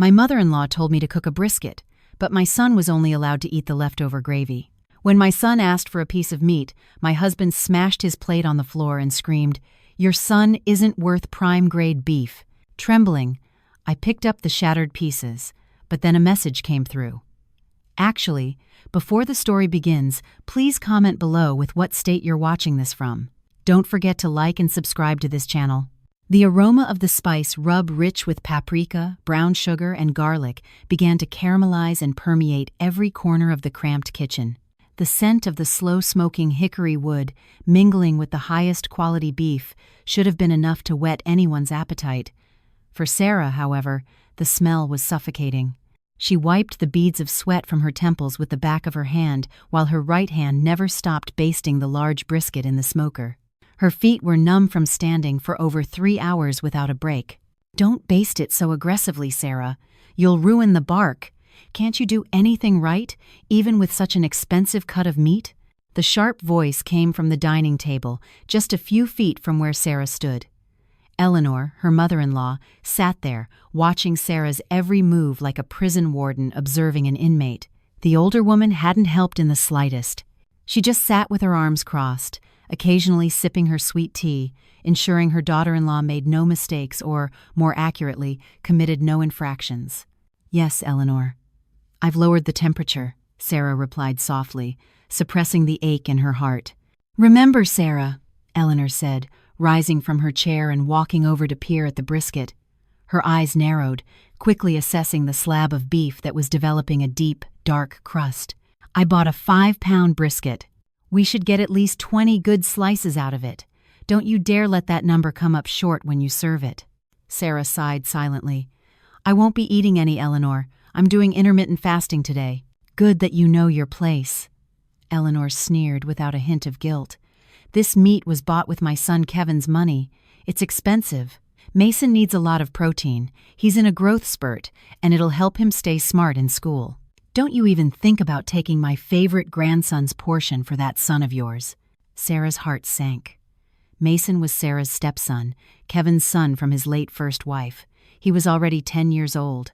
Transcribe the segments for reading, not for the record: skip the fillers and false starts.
My mother-in-law told me to cook a brisket, but my son was only allowed to eat the leftover gravy. When my son asked for a piece of meat, my husband smashed his plate on the floor and screamed, "Your son isn't worth prime-grade beef." Trembling, I picked up the shattered pieces, but then a message came through. Actually, before the story begins, please comment below with what state you're watching this from. Don't forget to like and subscribe to this channel. The aroma of the spice rub rich with paprika, brown sugar, and garlic began to caramelize and permeate every corner of the cramped kitchen. The scent of the slow-smoking hickory wood, mingling with the highest quality beef, should have been enough to whet anyone's appetite. For Sarah, however, the smell was suffocating. She wiped the beads of sweat from her temples with the back of her hand, while her right hand never stopped basting the large brisket in the smoker. Her feet were numb from standing for over 3 hours without a break. "Don't baste it so aggressively, Sarah. You'll ruin the bark. Can't you do anything right, even with such an expensive cut of meat?" The sharp voice came from the dining table, just a few feet from where Sarah stood. Eleanor, her mother-in-law, sat there, watching Sarah's every move like a prison warden observing an inmate. The older woman hadn't helped in the slightest. She just sat with her arms crossed, occasionally sipping her sweet tea, ensuring her daughter-in-law made no mistakes or, more accurately, committed no infractions. "Yes, Eleanor. I've lowered the temperature," Sarah replied softly, suppressing the ache in her heart. "Remember, Sarah," Eleanor said, rising from her chair and walking over to peer at the brisket. Her eyes narrowed, quickly assessing the slab of beef that was developing a deep, dark crust. "I bought a 5-pound brisket. We should get at least 20 good slices out of it. Don't you dare let that number come up short when you serve it." Sarah sighed silently. "I won't be eating any, Eleanor. I'm doing intermittent fasting today." "Good that you know your place." Eleanor sneered without a hint of guilt. "This meat was bought with my son Kevin's money. It's expensive. Mason needs a lot of protein. He's in a growth spurt, and it'll help him stay smart in school. Don't you even think about taking my favorite grandson's portion for that son of yours." Sarah's heart sank. Mason was Sarah's stepson, Kevin's son from his late first wife. He was already 10 years old.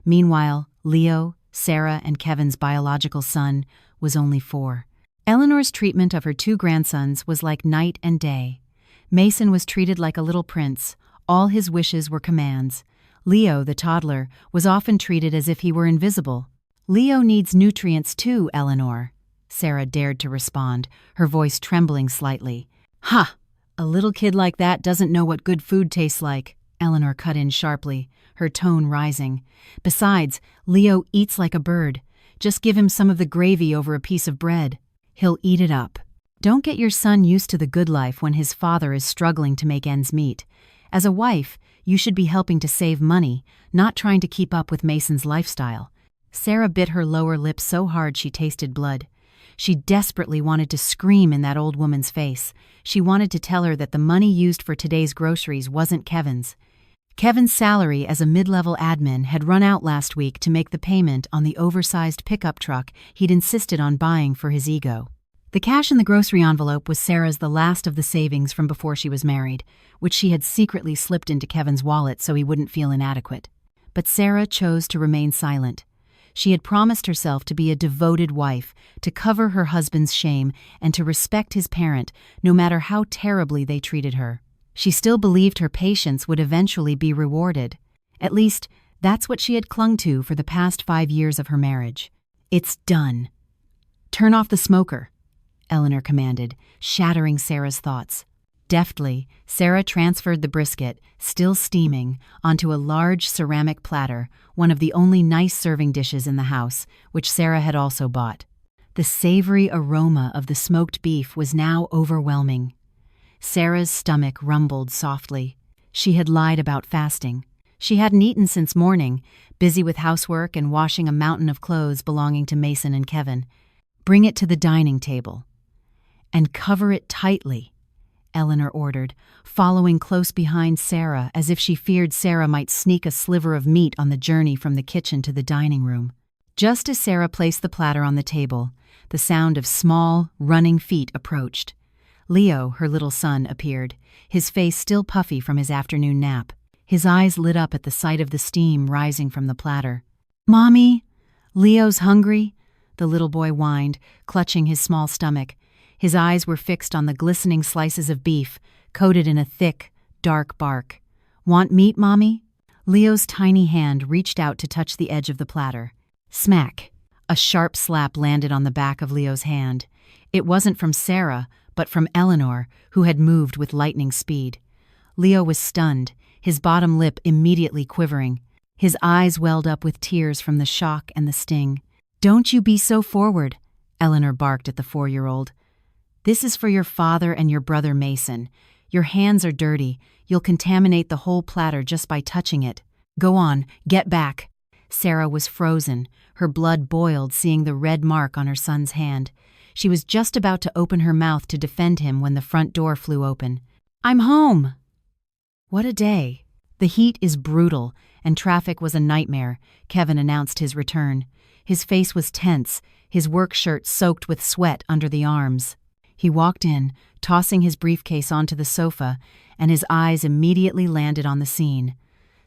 Meanwhile, Leo, Sarah, and Kevin's biological son, was only 4. Eleanor's treatment of her 2 grandsons was like night and day. Mason was treated like a little prince. All his wishes were commands. Leo, the toddler, was often treated as if he were invisible. "Leo needs nutrients too, Eleanor," Sarah dared to respond, her voice trembling slightly. "Ha! A little kid like that doesn't know what good food tastes like," Eleanor cut in sharply, her tone rising. "Besides, Leo eats like a bird. Just give him some of the gravy over a piece of bread. He'll eat it up. Don't get your son used to the good life when his father is struggling to make ends meet. As a wife, you should be helping to save money, not trying to keep up with Mason's lifestyle." Sarah bit her lower lip so hard she tasted blood. She desperately wanted to scream in that old woman's face. She wanted to tell her that the money used for today's groceries wasn't Kevin's. Kevin's salary as a mid-level admin had run out last week to make the payment on the oversized pickup truck he'd insisted on buying for his ego. The cash in the grocery envelope was Sarah's, the last of the savings from before she was married, which she had secretly slipped into Kevin's wallet so he wouldn't feel inadequate. But Sarah chose to remain silent. She had promised herself to be a devoted wife, to cover her husband's shame, and to respect his parent, no matter how terribly they treated her. She still believed her patience would eventually be rewarded. At least, that's what she had clung to for the past 5 years of her marriage. "It's done." "Turn off the smoker," Eleanor commanded, shattering Sarah's thoughts. Deftly, Sarah transferred the brisket, still steaming, onto a large ceramic platter, one of the only nice serving dishes in the house, which Sarah had also bought. The savory aroma of the smoked beef was now overwhelming. Sarah's stomach rumbled softly. She had lied about fasting. She hadn't eaten since morning, busy with housework and washing a mountain of clothes belonging to Mason and Kevin. "Bring it to the dining table." "And cover it tightly," Eleanor ordered, following close behind Sarah as if she feared Sarah might sneak a sliver of meat on the journey from the kitchen to the dining room. Just as Sarah placed the platter on the table, the sound of small, running feet approached. Leo, her little son, appeared, his face still puffy from his afternoon nap. His eyes lit up at the sight of the steam rising from the platter. "Mommy, Leo's hungry," the little boy whined, clutching his small stomach. His eyes were fixed on the glistening slices of beef, coated in a thick, dark bark. "Want meat, Mommy?" Leo's tiny hand reached out to touch the edge of the platter. Smack! A sharp slap landed on the back of Leo's hand. It wasn't from Sarah, but from Eleanor, who had moved with lightning speed. Leo was stunned, his bottom lip immediately quivering. His eyes welled up with tears from the shock and the sting. "Don't you be so forward," Eleanor barked at the 4-year-old. "This is for your father and your brother Mason. Your hands are dirty. You'll contaminate the whole platter just by touching it. Go on, get back." Sarah was frozen. Her blood boiled seeing the red mark on her son's hand. She was just about to open her mouth to defend him when the front door flew open. "I'm home!" What a day. The heat is brutal, and traffic was a nightmare. Kevin announced his return. His face was tense, his work shirt soaked with sweat under the arms. He walked in, tossing his briefcase onto the sofa, and his eyes immediately landed on the scene.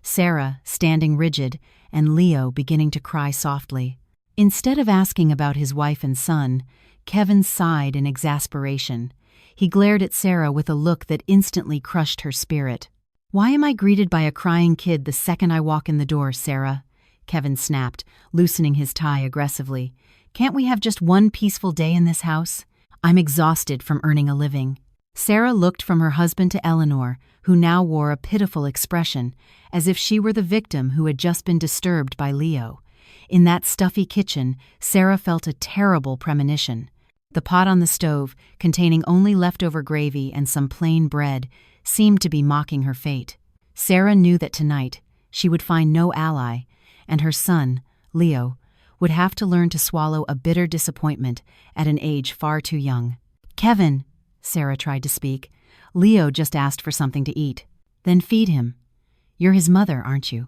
Sarah, standing rigid, and Leo beginning to cry softly. Instead of asking about his wife and son, Kevin sighed in exasperation. He glared at Sarah with a look that instantly crushed her spirit. "Why am I greeted by a crying kid the second I walk in the door, Sarah?" Kevin snapped, loosening his tie aggressively. "Can't we have just one peaceful day in this house? I'm exhausted from earning a living." Sarah looked from her husband to Eleanor, who now wore a pitiful expression, as if she were the victim who had just been disturbed by Leo. In that stuffy kitchen, Sarah felt a terrible premonition. The pot on the stove, containing only leftover gravy and some plain bread, seemed to be mocking her fate. Sarah knew that tonight she would find no ally, and her son, Leo, would have to learn to swallow a bitter disappointment at an age far too young. "Kevin," Sarah tried to speak, "Leo just asked for something to eat. Then feed him. You're his mother, aren't you?"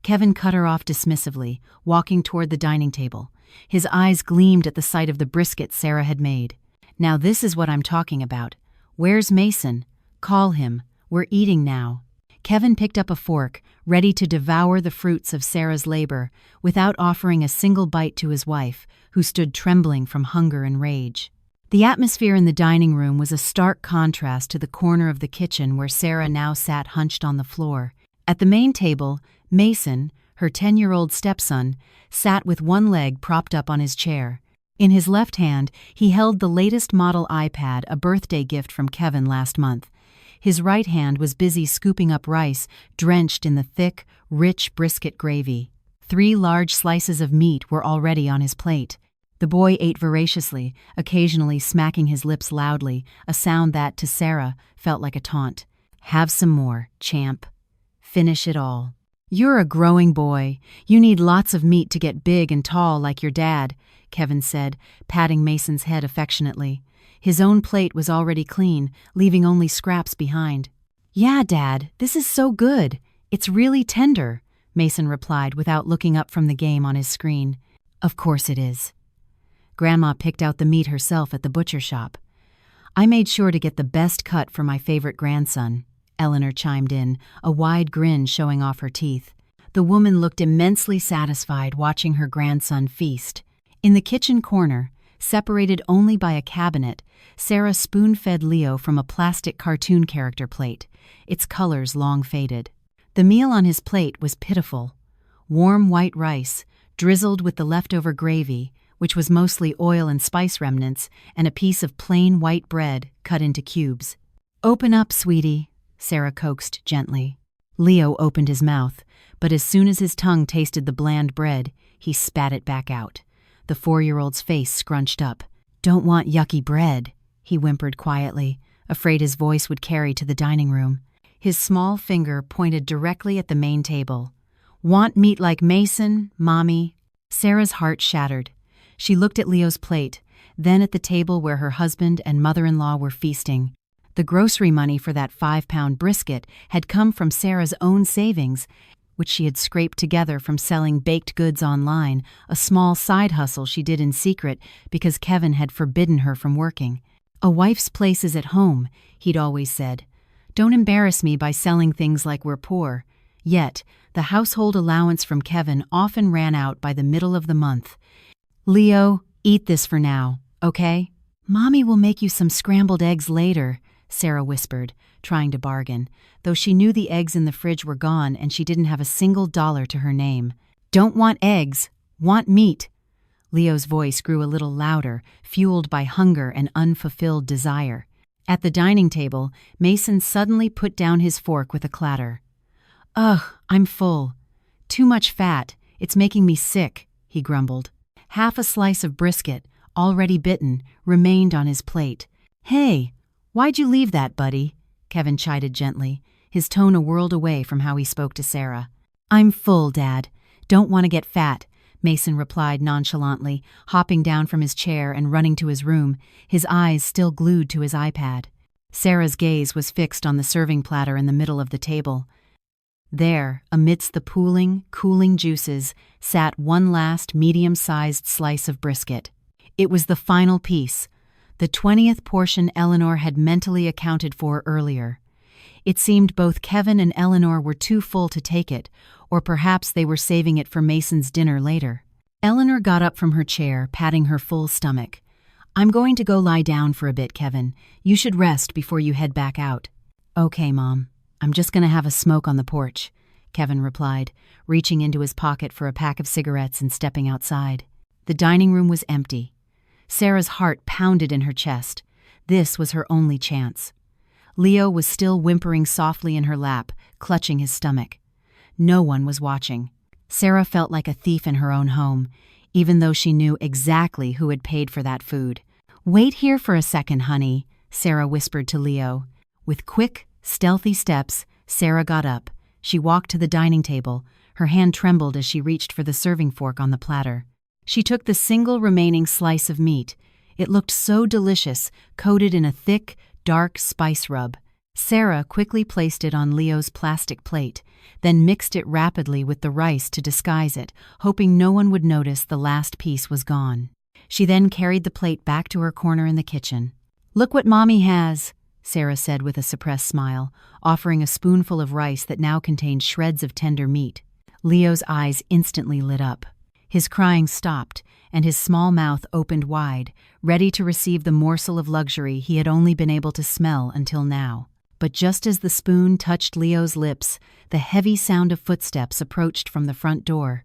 Kevin cut her off dismissively, walking toward the dining table. His eyes gleamed at the sight of the brisket Sarah had made. "Now this is what I'm talking about. Where's Mason? Call him. We're eating now." Kevin picked up a fork, ready to devour the fruits of Sarah's labor, without offering a single bite to his wife, who stood trembling from hunger and rage. The atmosphere in the dining room was a stark contrast to the corner of the kitchen where Sarah now sat hunched on the floor. At the main table, Mason, her 10-year-old stepson, sat with one leg propped up on his chair. In his left hand, he held the latest model iPad, a birthday gift from Kevin last month. His right hand was busy scooping up rice drenched in the thick, rich brisket gravy. 3 large slices of meat were already on his plate. The boy ate voraciously, occasionally smacking his lips loudly, a sound that, to Sarah, felt like a taunt. "Have some more, champ. Finish it all. You're a growing boy. You need lots of meat to get big and tall like your dad," Kevin said, patting Mason's head affectionately. His own plate was already clean, leaving only scraps behind. "Yeah, Dad, this is so good. It's really tender," Mason replied without looking up from the game on his screen. "Of course it is. Grandma picked out the meat herself at the butcher shop. I made sure to get the best cut for my favorite grandson," Eleanor chimed in, a wide grin showing off her teeth. The woman looked immensely satisfied watching her grandson feast. In the kitchen corner, separated only by a cabinet, Sarah spoon-fed Leo from a plastic cartoon character plate, its colors long faded. The meal on his plate was pitiful. Warm white rice, drizzled with the leftover gravy, which was mostly oil and spice remnants, and a piece of plain white bread cut into cubes. "Open up, sweetie," Sarah coaxed gently. Leo opened his mouth, but as soon as his tongue tasted the bland bread, he spat it back out. The 4-year-old's face scrunched up. "Don't want yucky bread," he whimpered quietly, afraid his voice would carry to the dining room. His small finger pointed directly at the main table. "Want meat like Mason, Mommy?" Sarah's heart shattered. She looked at Leo's plate, then at the table where her husband and mother-in-law were feasting. The grocery money for that 5-pound brisket had come from Sarah's own savings, which she had scraped together from selling baked goods online, a small side hustle she did in secret because Kevin had forbidden her from working. "A wife's place is at home," he'd always said. Don't embarrass me by selling things like we're poor. Yet, the household allowance from Kevin often ran out by the middle of the month. Leo, eat this for now, okay? Mommy will make you some scrambled eggs later, Sarah whispered, trying to bargain, though she knew the eggs in the fridge were gone and she didn't have a single dollar to her name. Don't want eggs, want meat. Leo's voice grew a little louder, fueled by hunger and unfulfilled desire. At the dining table, Mason suddenly put down his fork with a clatter. Ugh, I'm full. Too much fat, it's making me sick, he grumbled. Half a slice of brisket, already bitten, remained on his plate. Hey, why'd you leave that, buddy? Kevin chided gently, his tone a world away from how he spoke to Sarah. I'm full, Dad. Don't want to get fat, Mason replied nonchalantly, hopping down from his chair and running to his room, his eyes still glued to his iPad. Sarah's gaze was fixed on the serving platter in the middle of the table. There, amidst the pooling, cooling juices, sat one last medium-sized slice of brisket. It was the final piece, the 20th portion Eleanor had mentally accounted for earlier. It seemed both Kevin and Eleanor were too full to take it, or perhaps they were saving it for Mason's dinner later. Eleanor got up from her chair, patting her full stomach. I'm going to go lie down for a bit, Kevin. You should rest before you head back out. Okay, Mom. I'm just going to have a smoke on the porch, Kevin replied, reaching into his pocket for a pack of cigarettes and stepping outside. The dining room was empty. Sarah's heart pounded in her chest. This was her only chance. Leo was still whimpering softly in her lap, clutching his stomach. No one was watching. Sarah felt like a thief in her own home, even though she knew exactly who had paid for that food. Wait here for a second, honey, Sarah whispered to Leo. With quick, stealthy steps, Sarah got up. She walked to the dining table. Her hand trembled as she reached for the serving fork on the platter. She took the single remaining slice of meat. It looked so delicious, coated in a thick, dark spice rub. Sarah quickly placed it on Leo's plastic plate, then mixed it rapidly with the rice to disguise it, hoping no one would notice the last piece was gone. She then carried the plate back to her corner in the kitchen. Look what Mommy has, Sarah said with a suppressed smile, offering a spoonful of rice that now contained shreds of tender meat. Leo's eyes instantly lit up. His crying stopped, and his small mouth opened wide, ready to receive the morsel of luxury he had only been able to smell until now. But just as the spoon touched Leo's lips, the heavy sound of footsteps approached from the front door.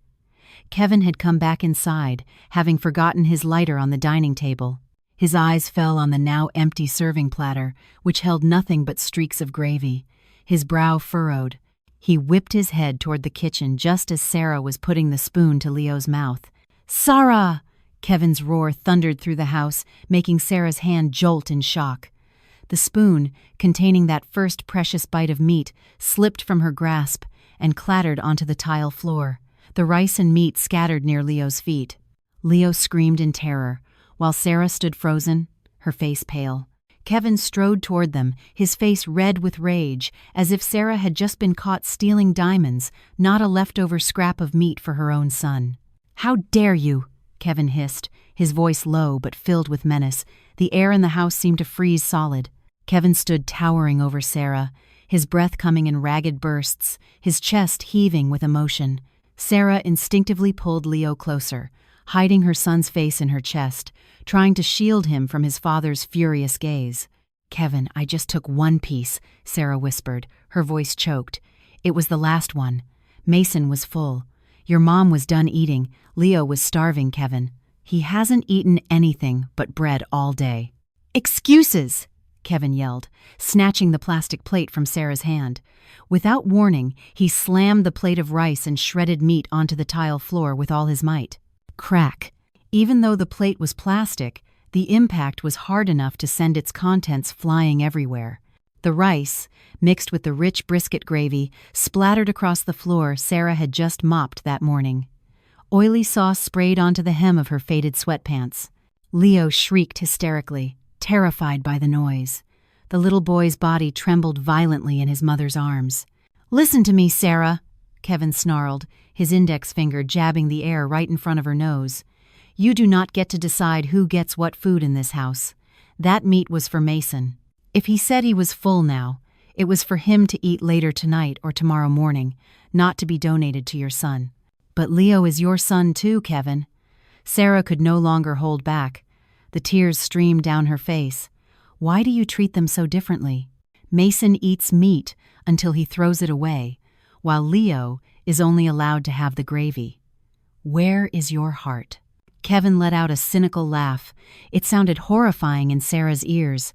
Kevin had come back inside, having forgotten his lighter on the dining table. His eyes fell on the now empty serving platter, which held nothing but streaks of gravy. His brow furrowed. He whipped his head toward the kitchen just as Sarah was putting the spoon to Leo's mouth. Sarah! Kevin's roar thundered through the house, making Sarah's hand jolt in shock. The spoon, containing that first precious bite of meat, slipped from her grasp and clattered onto the tile floor. The rice and meat scattered near Leo's feet. Leo screamed in terror, while Sarah stood frozen, her face pale. Kevin strode toward them, his face red with rage, as if Sarah had just been caught stealing diamonds, not a leftover scrap of meat for her own son. How dare you? Kevin hissed, his voice low but filled with menace. The air in the house seemed to freeze solid. Kevin stood towering over Sarah, his breath coming in ragged bursts, his chest heaving with emotion. Sarah instinctively pulled Leo closer, hiding her son's face in her chest, trying to shield him from his father's furious gaze. Kevin, I just took one piece, Sarah whispered, her voice choked. It was the last one. Mason was full. Your mom was done eating. Leo was starving, Kevin. He hasn't eaten anything but bread all day. Excuses! Kevin yelled, snatching the plastic plate from Sarah's hand. Without warning, he slammed the plate of rice and shredded meat onto the tile floor with all his might. Crack! Even though the plate was plastic, the impact was hard enough to send its contents flying everywhere. The rice, mixed with the rich brisket gravy, splattered across the floor Sarah had just mopped that morning. Oily sauce sprayed onto the hem of her faded sweatpants. Leo shrieked hysterically, terrified by the noise. The little boy's body trembled violently in his mother's arms. Listen to me, Sarah, Kevin snarled, his index finger jabbing the air right in front of her nose. You do not get to decide who gets what food in this house. That meat was for Mason. If he said he was full now, It was for him to eat later tonight or tomorrow morning, not to be donated to your son. But Leo is your son too, Kevin. Sarah could no longer hold back. The tears streamed down her face. Why do you treat them so differently? Mason eats meat until he throws it away, while Leo is only allowed to have the gravy. Where is your heart? Kevin let out a cynical laugh. It sounded horrifying in Sarah's ears.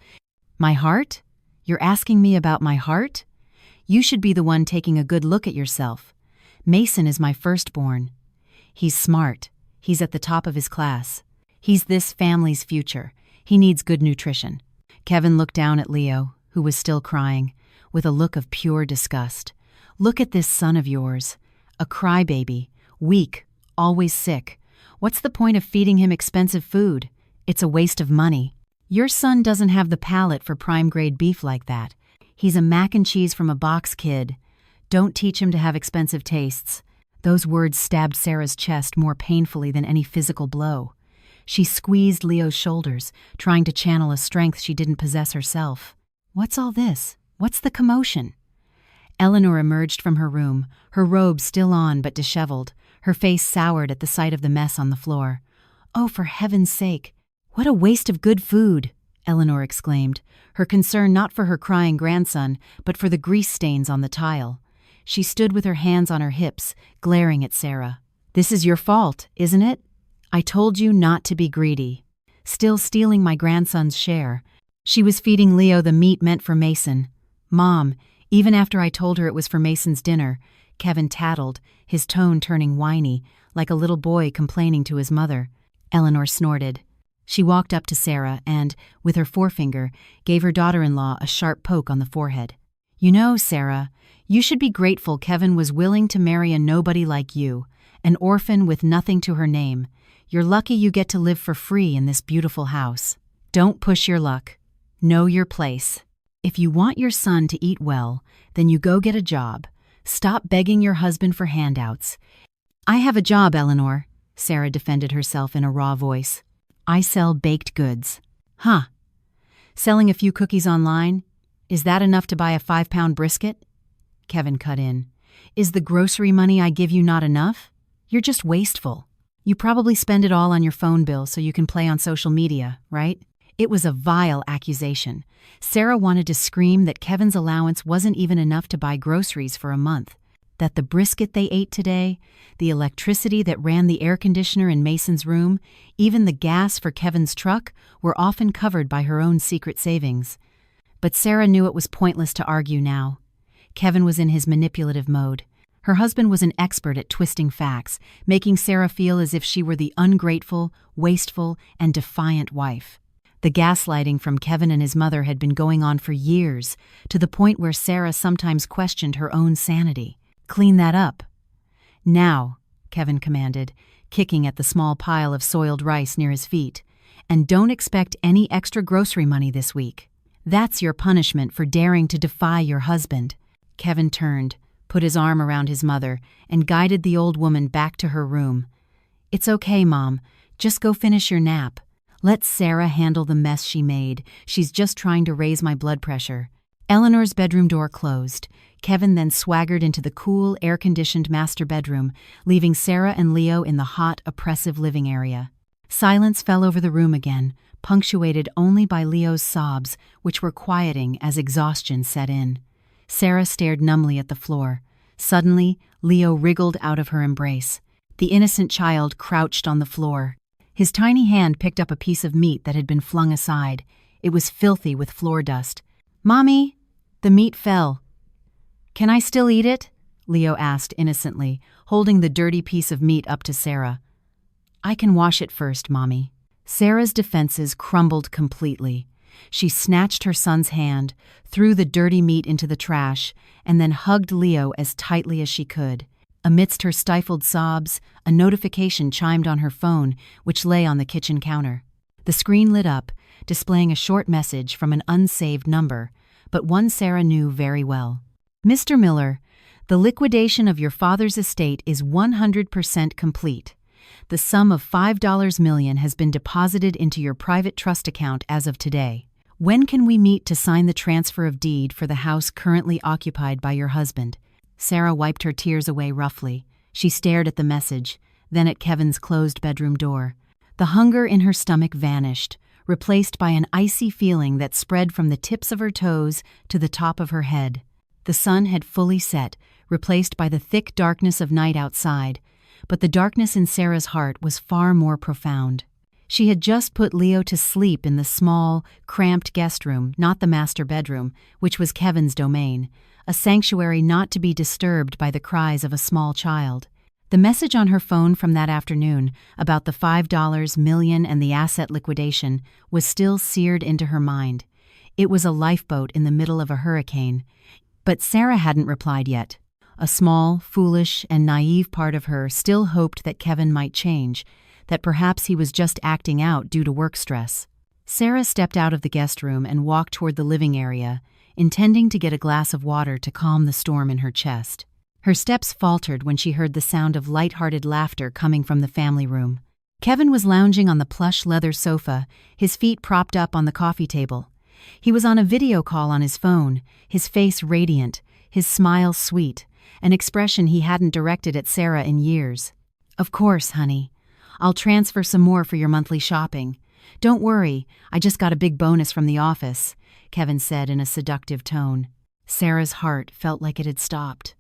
My heart? You're asking me about my heart? You should be the one taking a good look at yourself. Mason is my firstborn. He's smart. He's at the top of his class. He's this family's future. He needs good nutrition. Kevin looked down at Leo, who was still crying, with a look of pure disgust. Look at this son of yours. A crybaby, weak, always sick. What's the point of feeding him expensive food? It's a waste of money. Your son doesn't have the palate for prime-grade beef like that. He's a mac and cheese from a box kid. Don't teach him to have expensive tastes. Those words stabbed Sarah's chest more painfully than any physical blow. She squeezed Leo's shoulders, trying to channel a strength she didn't possess herself. What's all this? What's the commotion? Eleanor emerged from her room, her robe still on but disheveled, her face soured at the sight of the mess on the floor. Oh, for heaven's sake! What a waste of good food! Eleanor exclaimed, her concern not for her crying grandson, but for the grease stains on the tile. She stood with her hands on her hips, glaring at Sarah. This is your fault, isn't it? I told you not to be greedy. Still stealing my grandson's share. She was feeding Leo the meat meant for Mason. Mom, even after I told her it was for Mason's dinner, Kevin tattled, his tone turning whiny, like a little boy complaining to his mother. Eleanor snorted. She walked up to Sarah and, with her forefinger, gave her daughter-in-law a sharp poke on the forehead. You know, Sarah, you should be grateful Kevin was willing to marry a nobody like you, an orphan with nothing to her name. You're lucky you get to live for free in this beautiful house. Don't push your luck. Know your place. If you want your son to eat well, then you go get a job. Stop begging your husband for handouts. I have a job, Eleanor, Sarah defended herself in a raw voice. I sell baked goods. Huh. Selling a few cookies online? Is that enough to buy a 5-pound brisket? Kevin cut in. Is the grocery money I give you not enough? You're just wasteful. You probably spend it all on your phone bill so you can play on social media, right? It was a vile accusation. Sarah wanted to scream that Kevin's allowance wasn't even enough to buy groceries for a month, that the brisket they ate today, the electricity that ran the air conditioner in Mason's room, even the gas for Kevin's truck were often covered by her own secret savings. But Sarah knew it was pointless to argue now. Kevin was in his manipulative mode. Her husband was an expert at twisting facts, making Sarah feel as if she were the ungrateful, wasteful, and defiant wife. The gaslighting from Kevin and his mother had been going on for years, to the point where Sarah sometimes questioned her own sanity. Clean that up. Now, Kevin commanded, kicking at the small pile of soiled rice near his feet. And don't expect any extra grocery money this week. That's your punishment for daring to defy your husband. Kevin turned, put his arm around his mother, and guided the old woman back to her room. It's okay, Mom. Just go finish your nap. Let Sarah handle the mess she made. She's just trying to raise my blood pressure. Eleanor's bedroom door closed. Kevin then swaggered into the cool, air-conditioned master bedroom, leaving Sarah and Leo in the hot, oppressive living area. Silence fell over the room again, punctuated only by Leo's sobs, which were quieting as exhaustion set in. Sarah stared numbly at the floor. Suddenly, Leo wriggled out of her embrace. The innocent child crouched on the floor. His tiny hand picked up a piece of meat that had been flung aside. It was filthy with floor dust. "Mommy!" The meat fell. "Can I still eat it?" Leo asked innocently, holding the dirty piece of meat up to Sarah. "I can wash it first, Mommy." Sarah's defenses crumbled completely. She snatched her son's hand, threw the dirty meat into the trash, and then hugged Leo as tightly as she could. Amidst her stifled sobs, a notification chimed on her phone, which lay on the kitchen counter. The screen lit up, displaying a short message from an unsaved number, but one Sarah knew very well. "Mr. Miller, the liquidation of your father's estate is 100% complete. The sum of $5 million has been deposited into your private trust account as of today. When can we meet to sign the transfer of deed for the house currently occupied by your husband? Sarah wiped her tears away roughly. She stared at the message, then at Kevin's closed bedroom door. The hunger in her stomach vanished, replaced by an icy feeling that spread from the tips of her toes to the top of her head. The sun had fully set, replaced by the thick darkness of night outside, but the darkness in Sarah's heart was far more profound. She had just put Leo to sleep in the small, cramped guest room, not the master bedroom, which was Kevin's domain, a sanctuary not to be disturbed by the cries of a small child. The message on her phone from that afternoon about the $5 million and the asset liquidation was still seared into her mind. It was a lifeboat in the middle of a hurricane. But Sarah hadn't replied yet. A small, foolish, and naive part of her still hoped that Kevin might change, that perhaps he was just acting out due to work stress. Sarah stepped out of the guest room and walked toward the living area, intending to get a glass of water to calm the storm in her chest. Her steps faltered when she heard the sound of light-hearted laughter coming from the family room. Kevin was lounging on the plush leather sofa, his feet propped up on the coffee table. He was on a video call on his phone, his face radiant, his smile sweet, an expression he hadn't directed at Sarah in years. "Of course, honey. I'll transfer some more for your monthly shopping. Don't worry, I just got a big bonus from the office," Kevin said in a seductive tone. Sarah's heart felt like it had stopped.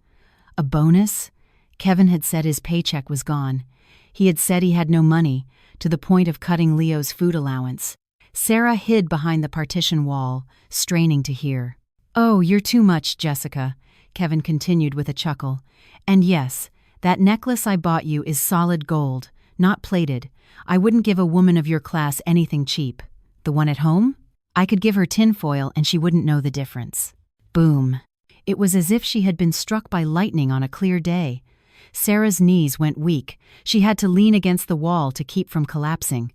A bonus? Kevin had said his paycheck was gone. He had said he had no money, to the point of cutting Leo's food allowance. Sarah hid behind the partition wall, straining to hear. "Oh, you're too much, Jessica," Kevin continued with a chuckle. "And yes, that necklace I bought you is solid gold, not plated. I wouldn't give a woman of your class anything cheap. The one at home? I could give her tinfoil and she wouldn't know the difference." Boom. It was as if she had been struck by lightning on a clear day. Sarah's knees went weak. She had to lean against the wall to keep from collapsing.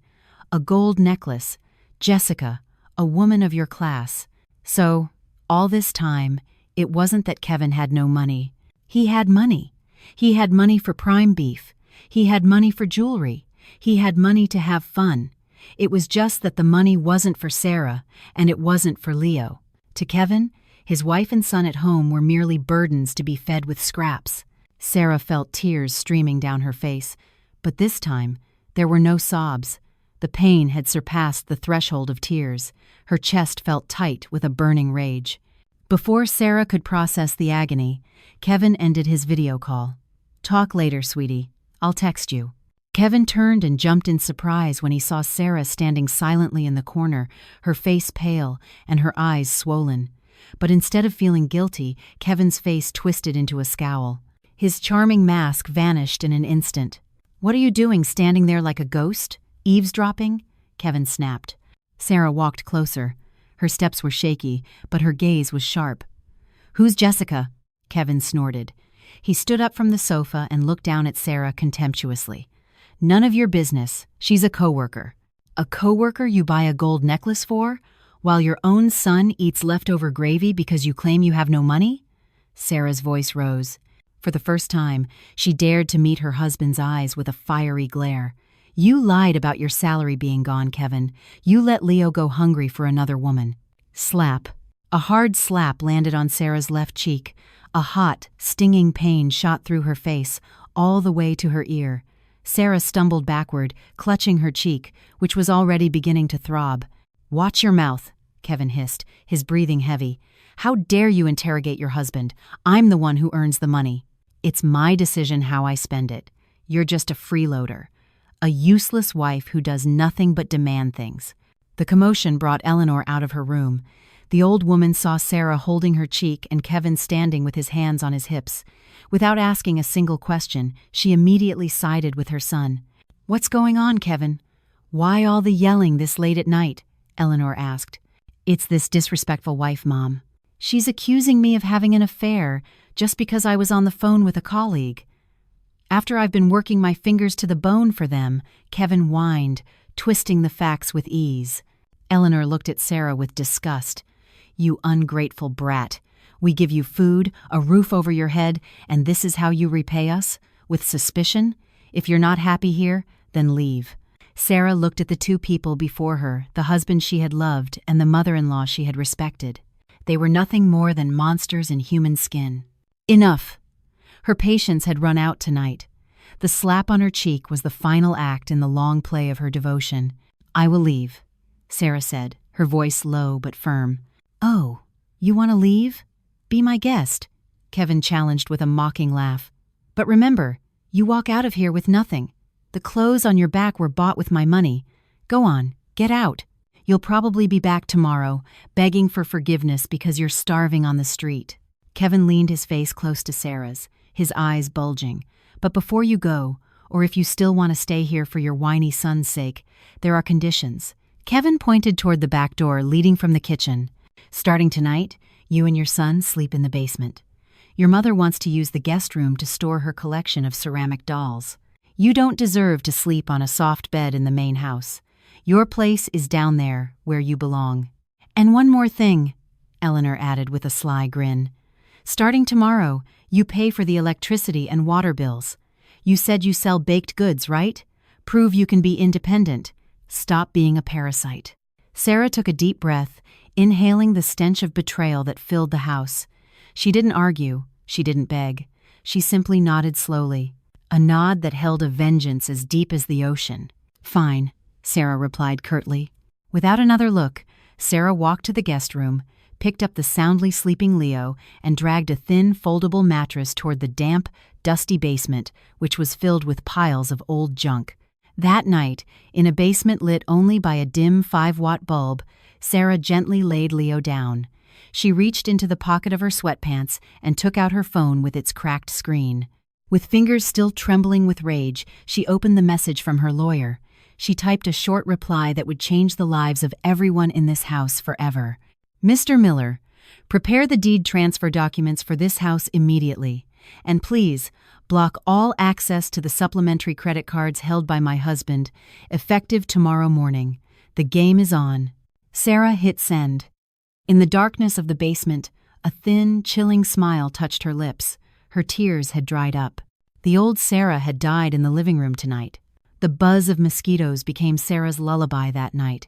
A gold necklace. Jessica, a woman of your class. So, all this time, it wasn't that Kevin had no money. He had money. He had money for prime beef. He had money for jewelry. He had money to have fun. It was just that the money wasn't for Sarah, and it wasn't for Leo. To Kevin, his wife and son at home were merely burdens to be fed with scraps. Sarah felt tears streaming down her face, but this time, there were no sobs. The pain had surpassed the threshold of tears. Her chest felt tight with a burning rage. Before Sarah could process the agony, Kevin ended his video call. "Talk later, sweetie. I'll text you." Kevin turned and jumped in surprise when he saw Sarah standing silently in the corner, her face pale and her eyes swollen. But instead of feeling guilty, Kevin's face twisted into a scowl. His charming mask vanished in an instant. "What are you doing standing there like a ghost? Eavesdropping?" Kevin snapped. Sarah walked closer. Her steps were shaky, but her gaze was sharp. "Who's Jessica?" Kevin snorted. He stood up from the sofa and looked down at Sarah contemptuously. "None of your business. She's a coworker." "A coworker you buy a gold necklace for, while your own son eats leftover gravy because you claim you have no money?" Sarah's voice rose. For the first time, she dared to meet her husband's eyes with a fiery glare. "You lied about your salary being gone, Kevin. You let Leo go hungry for another woman." Slap. A hard slap landed on Sarah's left cheek. A hot, stinging pain shot through her face, all the way to her ear. Sarah stumbled backward, clutching her cheek, which was already beginning to throb. "Watch your mouth," Kevin hissed, his breathing heavy. "How dare you interrogate your husband? I'm the one who earns the money. It's my decision how I spend it. You're just a freeloader. A useless wife who does nothing but demand things." The commotion brought Eleanor out of her room. The old woman saw Sarah holding her cheek and Kevin standing with his hands on his hips. Without asking a single question, she immediately sided with her son. "What's going on, Kevin? Why all the yelling this late at night?" Eleanor asked. "It's this disrespectful wife, Mom. She's accusing me of having an affair just because I was on the phone with a colleague. After I've been working my fingers to the bone for them," Kevin whined, twisting the facts with ease. Eleanor looked at Sarah with disgust. "You ungrateful brat. We give you food, a roof over your head, and this is how you repay us? With suspicion? If you're not happy here, then leave." Sarah looked at the two people before her, the husband she had loved and the mother-in-law she had respected. They were nothing more than monsters in human skin. Enough! Her patience had run out tonight. The slap on her cheek was the final act in the long play of her devotion. "I will leave," Sarah said, her voice low but firm. "Oh, you want to leave? Be my guest," Kevin challenged with a mocking laugh. "But remember, you walk out of here with nothing. The clothes on your back were bought with my money. Go on, get out. You'll probably be back tomorrow, begging for forgiveness because you're starving on the street." Kevin leaned his face close to Sarah's, his eyes bulging. "But before you go, or if you still want to stay here for your whiny son's sake, there are conditions." Kevin pointed toward the back door leading from the kitchen. "Starting tonight, you and your son sleep in the basement. Your mother wants to use the guest room to store her collection of ceramic dolls. You don't deserve to sleep on a soft bed in the main house. Your place is down there, where you belong. And one more thing," Eleanor added with a sly grin. "Starting tomorrow, you pay for the electricity and water bills. You said you sell baked goods, right? Prove you can be independent. Stop being a parasite." Sarah took a deep breath, inhaling the stench of betrayal that filled the house. She didn't argue, she didn't beg. She simply nodded slowly, a nod that held a vengeance as deep as the ocean. "Fine," Sarah replied curtly. Without another look, Sarah walked to the guest room, picked up the soundly sleeping Leo, and dragged a thin, foldable mattress toward the damp, dusty basement, which was filled with piles of old junk. That night, in a basement lit only by a dim 5-watt bulb, Sarah gently laid Leo down. She reached into the pocket of her sweatpants and took out her phone with its cracked screen. With fingers still trembling with rage, she opened the message from her lawyer. She typed a short reply that would change the lives of everyone in this house forever. "Mr. Miller, prepare the deed transfer documents for this house immediately. And please, block all access to the supplementary credit cards held by my husband, effective tomorrow morning. The game is on." Sarah hit send. In the darkness of the basement, a thin, chilling smile touched her lips. Her tears had dried up. The old Sarah had died in the living room tonight. The buzz of mosquitoes became Sarah's lullaby that night.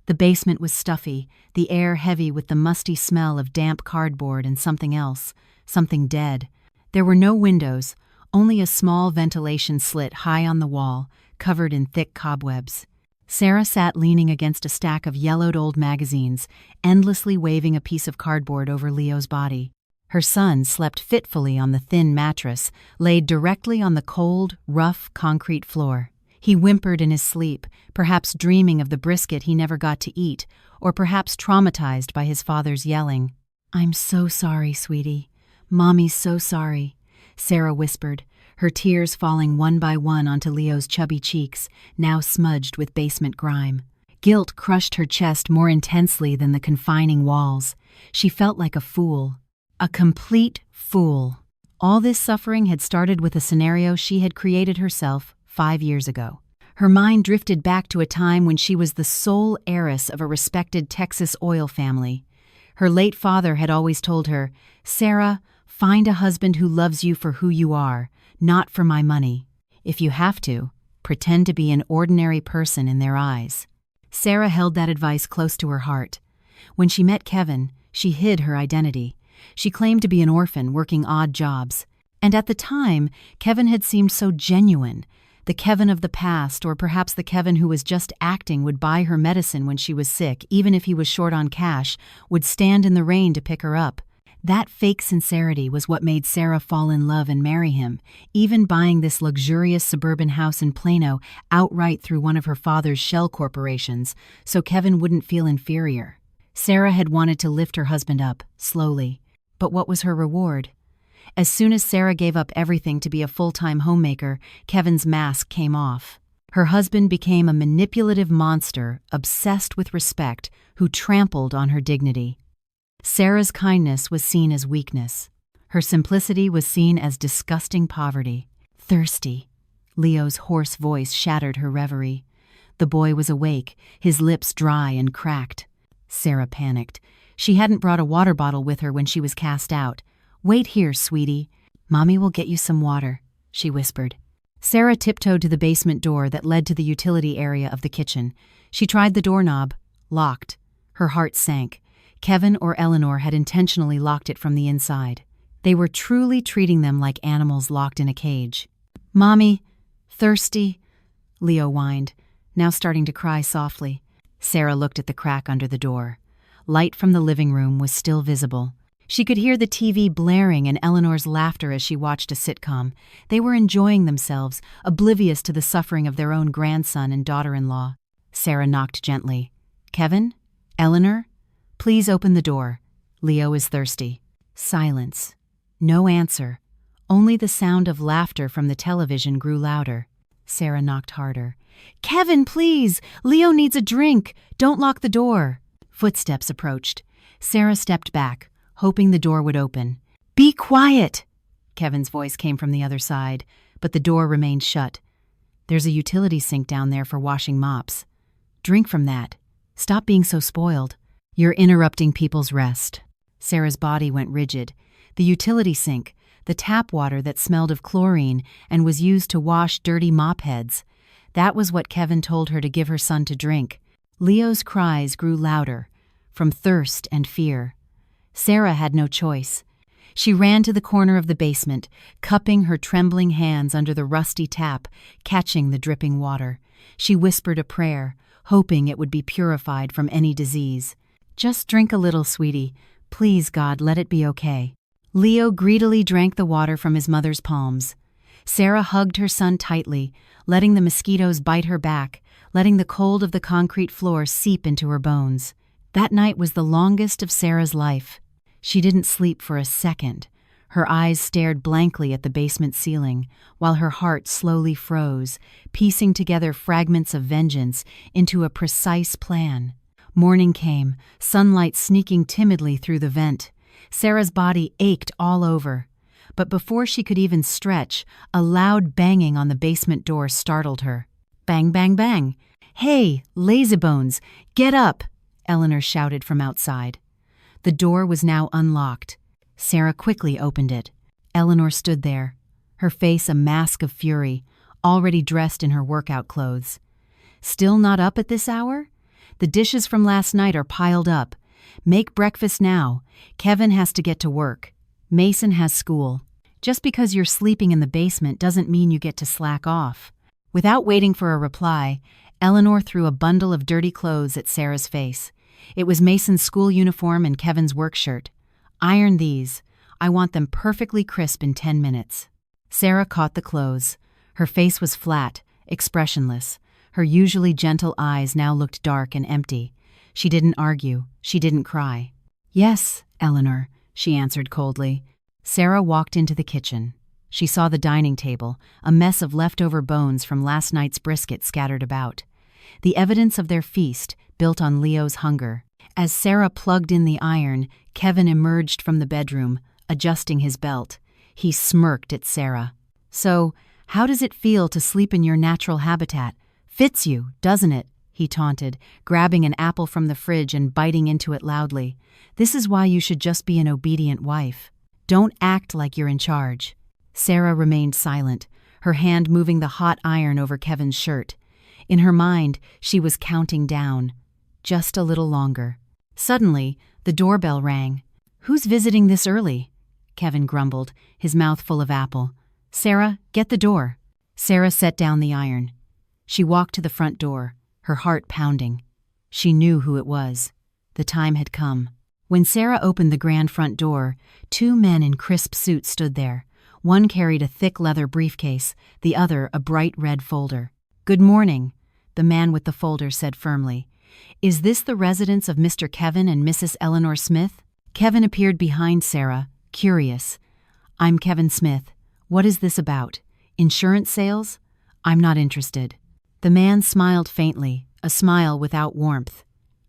The basement was stuffy, the air heavy with the musty smell of damp cardboard and something else, something dead. There were no windows, only a small ventilation slit high on the wall, covered in thick cobwebs. Sarah sat leaning against a stack of yellowed old magazines, endlessly waving a piece of cardboard over Leo's body. Her son slept fitfully on the thin mattress, laid directly on the cold, rough concrete floor. He whimpered in his sleep, perhaps dreaming of the brisket he never got to eat, or perhaps traumatized by his father's yelling. "I'm so sorry, sweetie. Mommy's so sorry," Sarah whispered, her tears falling one by one onto Leo's chubby cheeks, now smudged with basement grime. Guilt crushed her chest more intensely than the confining walls. She felt like a fool. A complete fool. All this suffering had started with a scenario she had created herself 5 years ago. Her mind drifted back to a time when she was the sole heiress of a respected Texas oil family. Her late father had always told her, "Sarah, find a husband who loves you for who you are, not for my money. If you have to, pretend to be an ordinary person in their eyes." Sarah held that advice close to her heart. When she met Kevin, she hid her identity. She claimed to be an orphan working odd jobs. And at the time, Kevin had seemed so genuine. The Kevin of the past, or perhaps the Kevin who was just acting, would buy her medicine when she was sick, even if he was short on cash, would stand in the rain to pick her up. That fake sincerity was what made Sarah fall in love and marry him, even buying this luxurious suburban house in Plano outright through one of her father's shell corporations, so Kevin wouldn't feel inferior. Sarah had wanted to lift her husband up, slowly. But what was her reward? As soon as Sarah gave up everything to be a full-time homemaker, Kevin's mask came off. Her husband became a manipulative monster, obsessed with respect, who trampled on her dignity. Sarah's kindness was seen as weakness. Her simplicity was seen as disgusting poverty. "Thirsty," Leo's hoarse voice shattered her reverie. The boy was awake, his lips dry and cracked. Sarah panicked. She hadn't brought a water bottle with her when she was cast out. "Wait here, sweetie. Mommy will get you some water," she whispered. Sarah tiptoed to the basement door that led to the utility area of the kitchen. She tried the doorknob. Locked. Her heart sank. Kevin or Eleanor had intentionally locked it from the inside. They were truly treating them like animals locked in a cage. "Mommy, thirsty," Leo whined, now starting to cry softly. Sarah looked at the crack under the door. Light from the living room was still visible. She could hear the TV blaring and Eleanor's laughter as she watched a sitcom. They were enjoying themselves, oblivious to the suffering of their own grandson and daughter-in-law. Sarah knocked gently. "Kevin? Eleanor? Please open the door. Leo is thirsty." Silence. No answer. Only the sound of laughter from the television grew louder. Sarah knocked harder. "Kevin, please! Leo needs a drink! Don't lock the door!" Footsteps approached. Sarah stepped back, hoping the door would open. "Be quiet!" Kevin's voice came from the other side, but the door remained shut. "There's a utility sink down there for washing mops. Drink from that. Stop being so spoiled. You're interrupting people's rest." Sarah's body went rigid. The utility sink, the tap water that smelled of chlorine and was used to wash dirty mop heads. That was what Kevin told her to give her son to drink. Leo's cries grew louder, from thirst and fear. Sarah had no choice. She ran to the corner of the basement, cupping her trembling hands under the rusty tap, catching the dripping water. She whispered a prayer, hoping it would be purified from any disease. "Just drink a little, sweetie. Please, God, let it be okay." Leo greedily drank the water from his mother's palms. Sarah hugged her son tightly, letting the mosquitoes bite her back, letting the cold of the concrete floor seep into her bones. That night was the longest of Sarah's life. She didn't sleep for a second. Her eyes stared blankly at the basement ceiling, while her heart slowly froze, piecing together fragments of vengeance into a precise plan. Morning came, sunlight sneaking timidly through the vent. Sarah's body ached all over. But before she could even stretch, a loud banging on the basement door startled her. Bang, bang, bang. "Hey, lazybones, get up!" Eleanor shouted from outside. The door was now unlocked. Sarah quickly opened it. Eleanor stood there, her face a mask of fury, already dressed in her workout clothes. "Still not up at this hour? The dishes from last night are piled up. Make breakfast now. Kevin has to get to work. Mason has school. Just because you're sleeping in the basement doesn't mean you get to slack off." Without waiting for a reply, Eleanor threw a bundle of dirty clothes at Sarah's face. It was Mason's school uniform and Kevin's work shirt. "Iron these. I want them perfectly crisp in 10 minutes." Sarah caught the clothes. Her face was flat, expressionless. Her usually gentle eyes now looked dark and empty. She didn't argue. She didn't cry. "Yes, Eleanor," she answered coldly. Sarah walked into the kitchen. She saw the dining table, a mess of leftover bones from last night's brisket scattered about. The evidence of their feast, built on Leo's hunger. As Sarah plugged in the iron, Kevin emerged from the bedroom, adjusting his belt. He smirked at Sarah. "So, how does it feel to sleep in your natural habitat? Fits you, doesn't it?" he taunted, grabbing an apple from the fridge and biting into it loudly. "This is why you should just be an obedient wife. Don't act like you're in charge." Sarah remained silent, her hand moving the hot iron over Kevin's shirt. In her mind, she was counting down. Just a little longer. Suddenly, the doorbell rang. "Who's visiting this early?" Kevin grumbled, his mouth full of apple. "Sarah, get the door." Sarah set down the iron. She walked to the front door, her heart pounding. She knew who it was. The time had come. When Sarah opened the grand front door, 2 men in crisp suits stood there. One carried a thick leather briefcase, the other a bright red folder. "Good morning," the man with the folder said firmly. "Is this the residence of Mr. Kevin and Mrs. Eleanor Smith?" Kevin appeared behind Sarah, curious. "I'm Kevin Smith. What is this about? Insurance sales? I'm not interested." The man smiled faintly, a smile without warmth.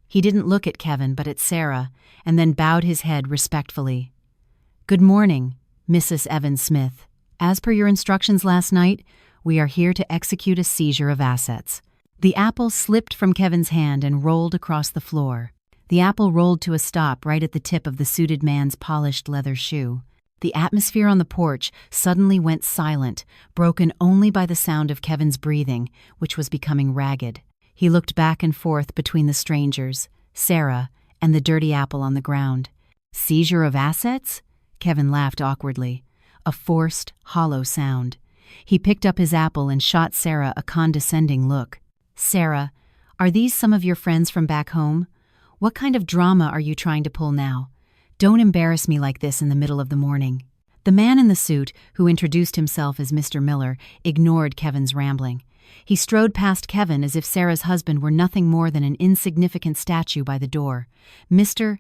He didn't look at Kevin but at Sarah, and then bowed his head respectfully. "Good morning, Mrs. Evan Smith. As per your instructions last night, we are here to execute a seizure of assets." The apple slipped from Kevin's hand and rolled across the floor. The apple rolled to a stop right at the tip of the suited man's polished leather shoe. The atmosphere on the porch suddenly went silent, broken only by the sound of Kevin's breathing, which was becoming ragged. He looked back and forth between the strangers, Sarah, and the dirty apple on the ground. Seizure of assets? Kevin laughed awkwardly. A forced, hollow sound. He picked up his apple and shot Sarah a condescending look. "Sarah, are these some of your friends from back home? What kind of drama are you trying to pull now? Don't embarrass me like this in the middle of the morning." The man in the suit, who introduced himself as Mr. Miller, ignored Kevin's rambling. He strode past Kevin as if Sarah's husband were nothing more than an insignificant statue by the door. Mr.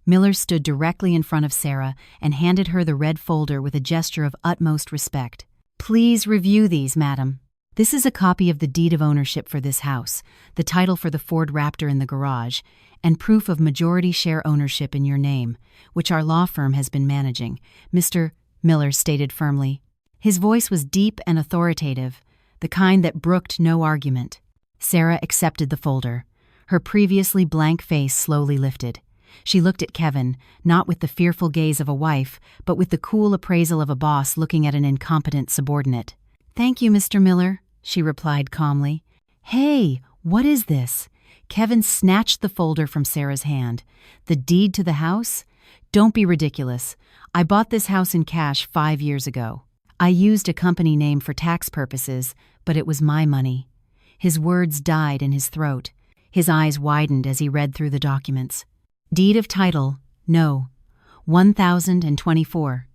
Miller stood directly in front of Sarah and handed her the red folder with a gesture of utmost respect. "Please review these, madam. This is a copy of the deed of ownership for this house, the title for the Ford Raptor in the garage, and proof of majority share ownership in your name, which our law firm has been managing," Mr. Miller stated firmly. His voice was deep and authoritative, the kind that brooked no argument. Sarah accepted the folder. Her previously blank face slowly lifted. She looked at Kevin, not with the fearful gaze of a wife, but with the cool appraisal of a boss looking at an incompetent subordinate. "Thank you, Mr. Miller," she replied calmly. "Hey, what is this?" Kevin snatched the folder from Sarah's hand. "The deed to the house? Don't be ridiculous. I bought this house in cash 5 years ago. I used a company name for tax purposes, but it was my money." His words died in his throat. His eyes widened as he read through the documents. Deed of title, no. 1024.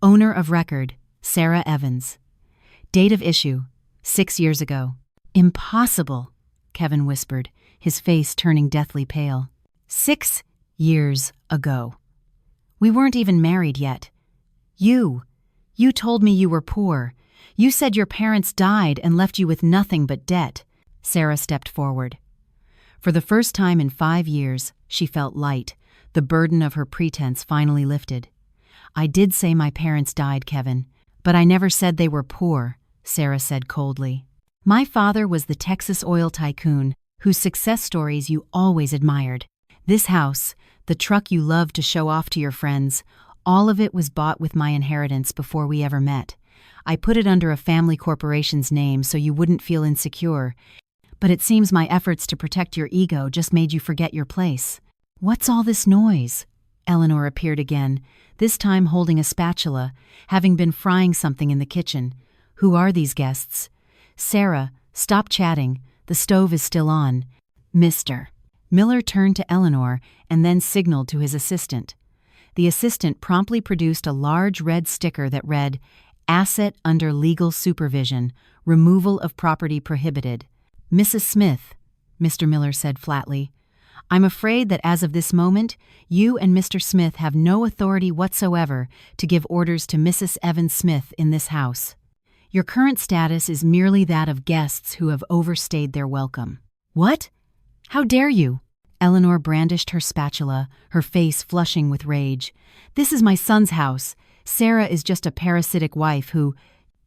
Owner of record, Sarah Evans. Date of issue, 6 years ago. "Impossible," Kevin whispered, his face turning deathly pale. 6 years ago. We weren't even married yet. You told me you were poor. You said your parents died and left you with nothing but debt. Sarah stepped forward. For the first time in 5 years, she felt light, the burden of her pretense finally lifted. "I did say my parents died, Kevin, but I never said they were poor," Sarah said coldly. "My father was the Texas oil tycoon whose success stories you always admired. This house, the truck you loved to show off to your friends, all of it was bought with my inheritance before we ever met. I put it under a family corporation's name so you wouldn't feel insecure, but it seems my efforts to protect your ego just made you forget your place." "What's all this noise?" Eleanor appeared again, this time holding a spatula, having been frying something in the kitchen. "Who are these guests?" "Sarah, stop chatting. The stove is still on." "Mr." Miller turned to Eleanor and then signaled to his assistant. The assistant promptly produced a large red sticker that read, "Asset under legal supervision. Removal of property prohibited." "Mrs. Smith," Mr. Miller said flatly, "I'm afraid that as of this moment, you and Mr. Smith have no authority whatsoever to give orders to Mrs. Evans Smith in this house. Your current status is merely that of guests who have overstayed their welcome." "What? How dare you?" Eleanor brandished her spatula, her face flushing with rage. "This is my son's house. Sarah is just a parasitic wife who—"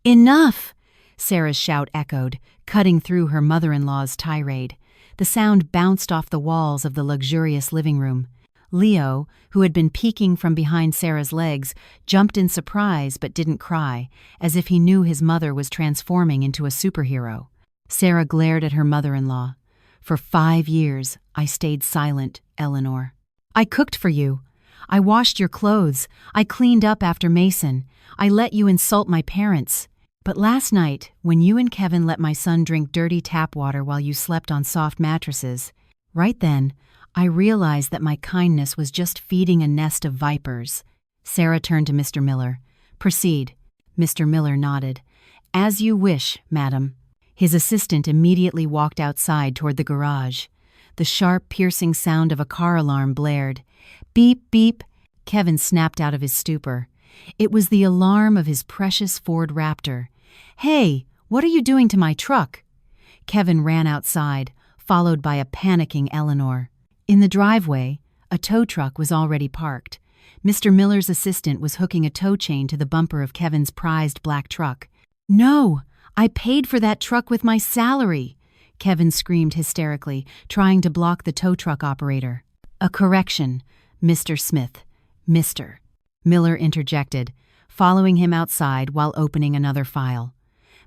"Enough!" Sarah's shout echoed, cutting through her mother-in-law's tirade. The sound bounced off the walls of the luxurious living room. Leo, who had been peeking from behind Sarah's legs, jumped in surprise but didn't cry, as if he knew his mother was transforming into a superhero. Sarah glared at her mother-in-law. "For 5 years, I stayed silent, Eleanor. I cooked for you. I washed your clothes. I cleaned up after Mason. I let you insult my parents. But last night, when you and Kevin let my son drink dirty tap water while you slept on soft mattresses, right then, I realized that my kindness was just feeding a nest of vipers." Sarah turned to Mr. Miller. "Proceed." Mr. Miller nodded. "As you wish, madam." His assistant immediately walked outside toward the garage. The sharp, piercing sound of a car alarm blared. "Beep, beep." Kevin snapped out of his stupor. It was the alarm of his precious Ford Raptor. "Hey, what are you doing to my truck?" Kevin ran outside, followed by a panicking Eleanor. In the driveway, a tow truck was already parked. Mr. Miller's assistant was hooking a tow chain to the bumper of Kevin's prized black truck. "No, I paid for that truck with my salary," Kevin screamed hysterically, trying to block the tow truck operator. "A correction, Mr. Smith. Mr." Miller interjected. following him outside while opening another file.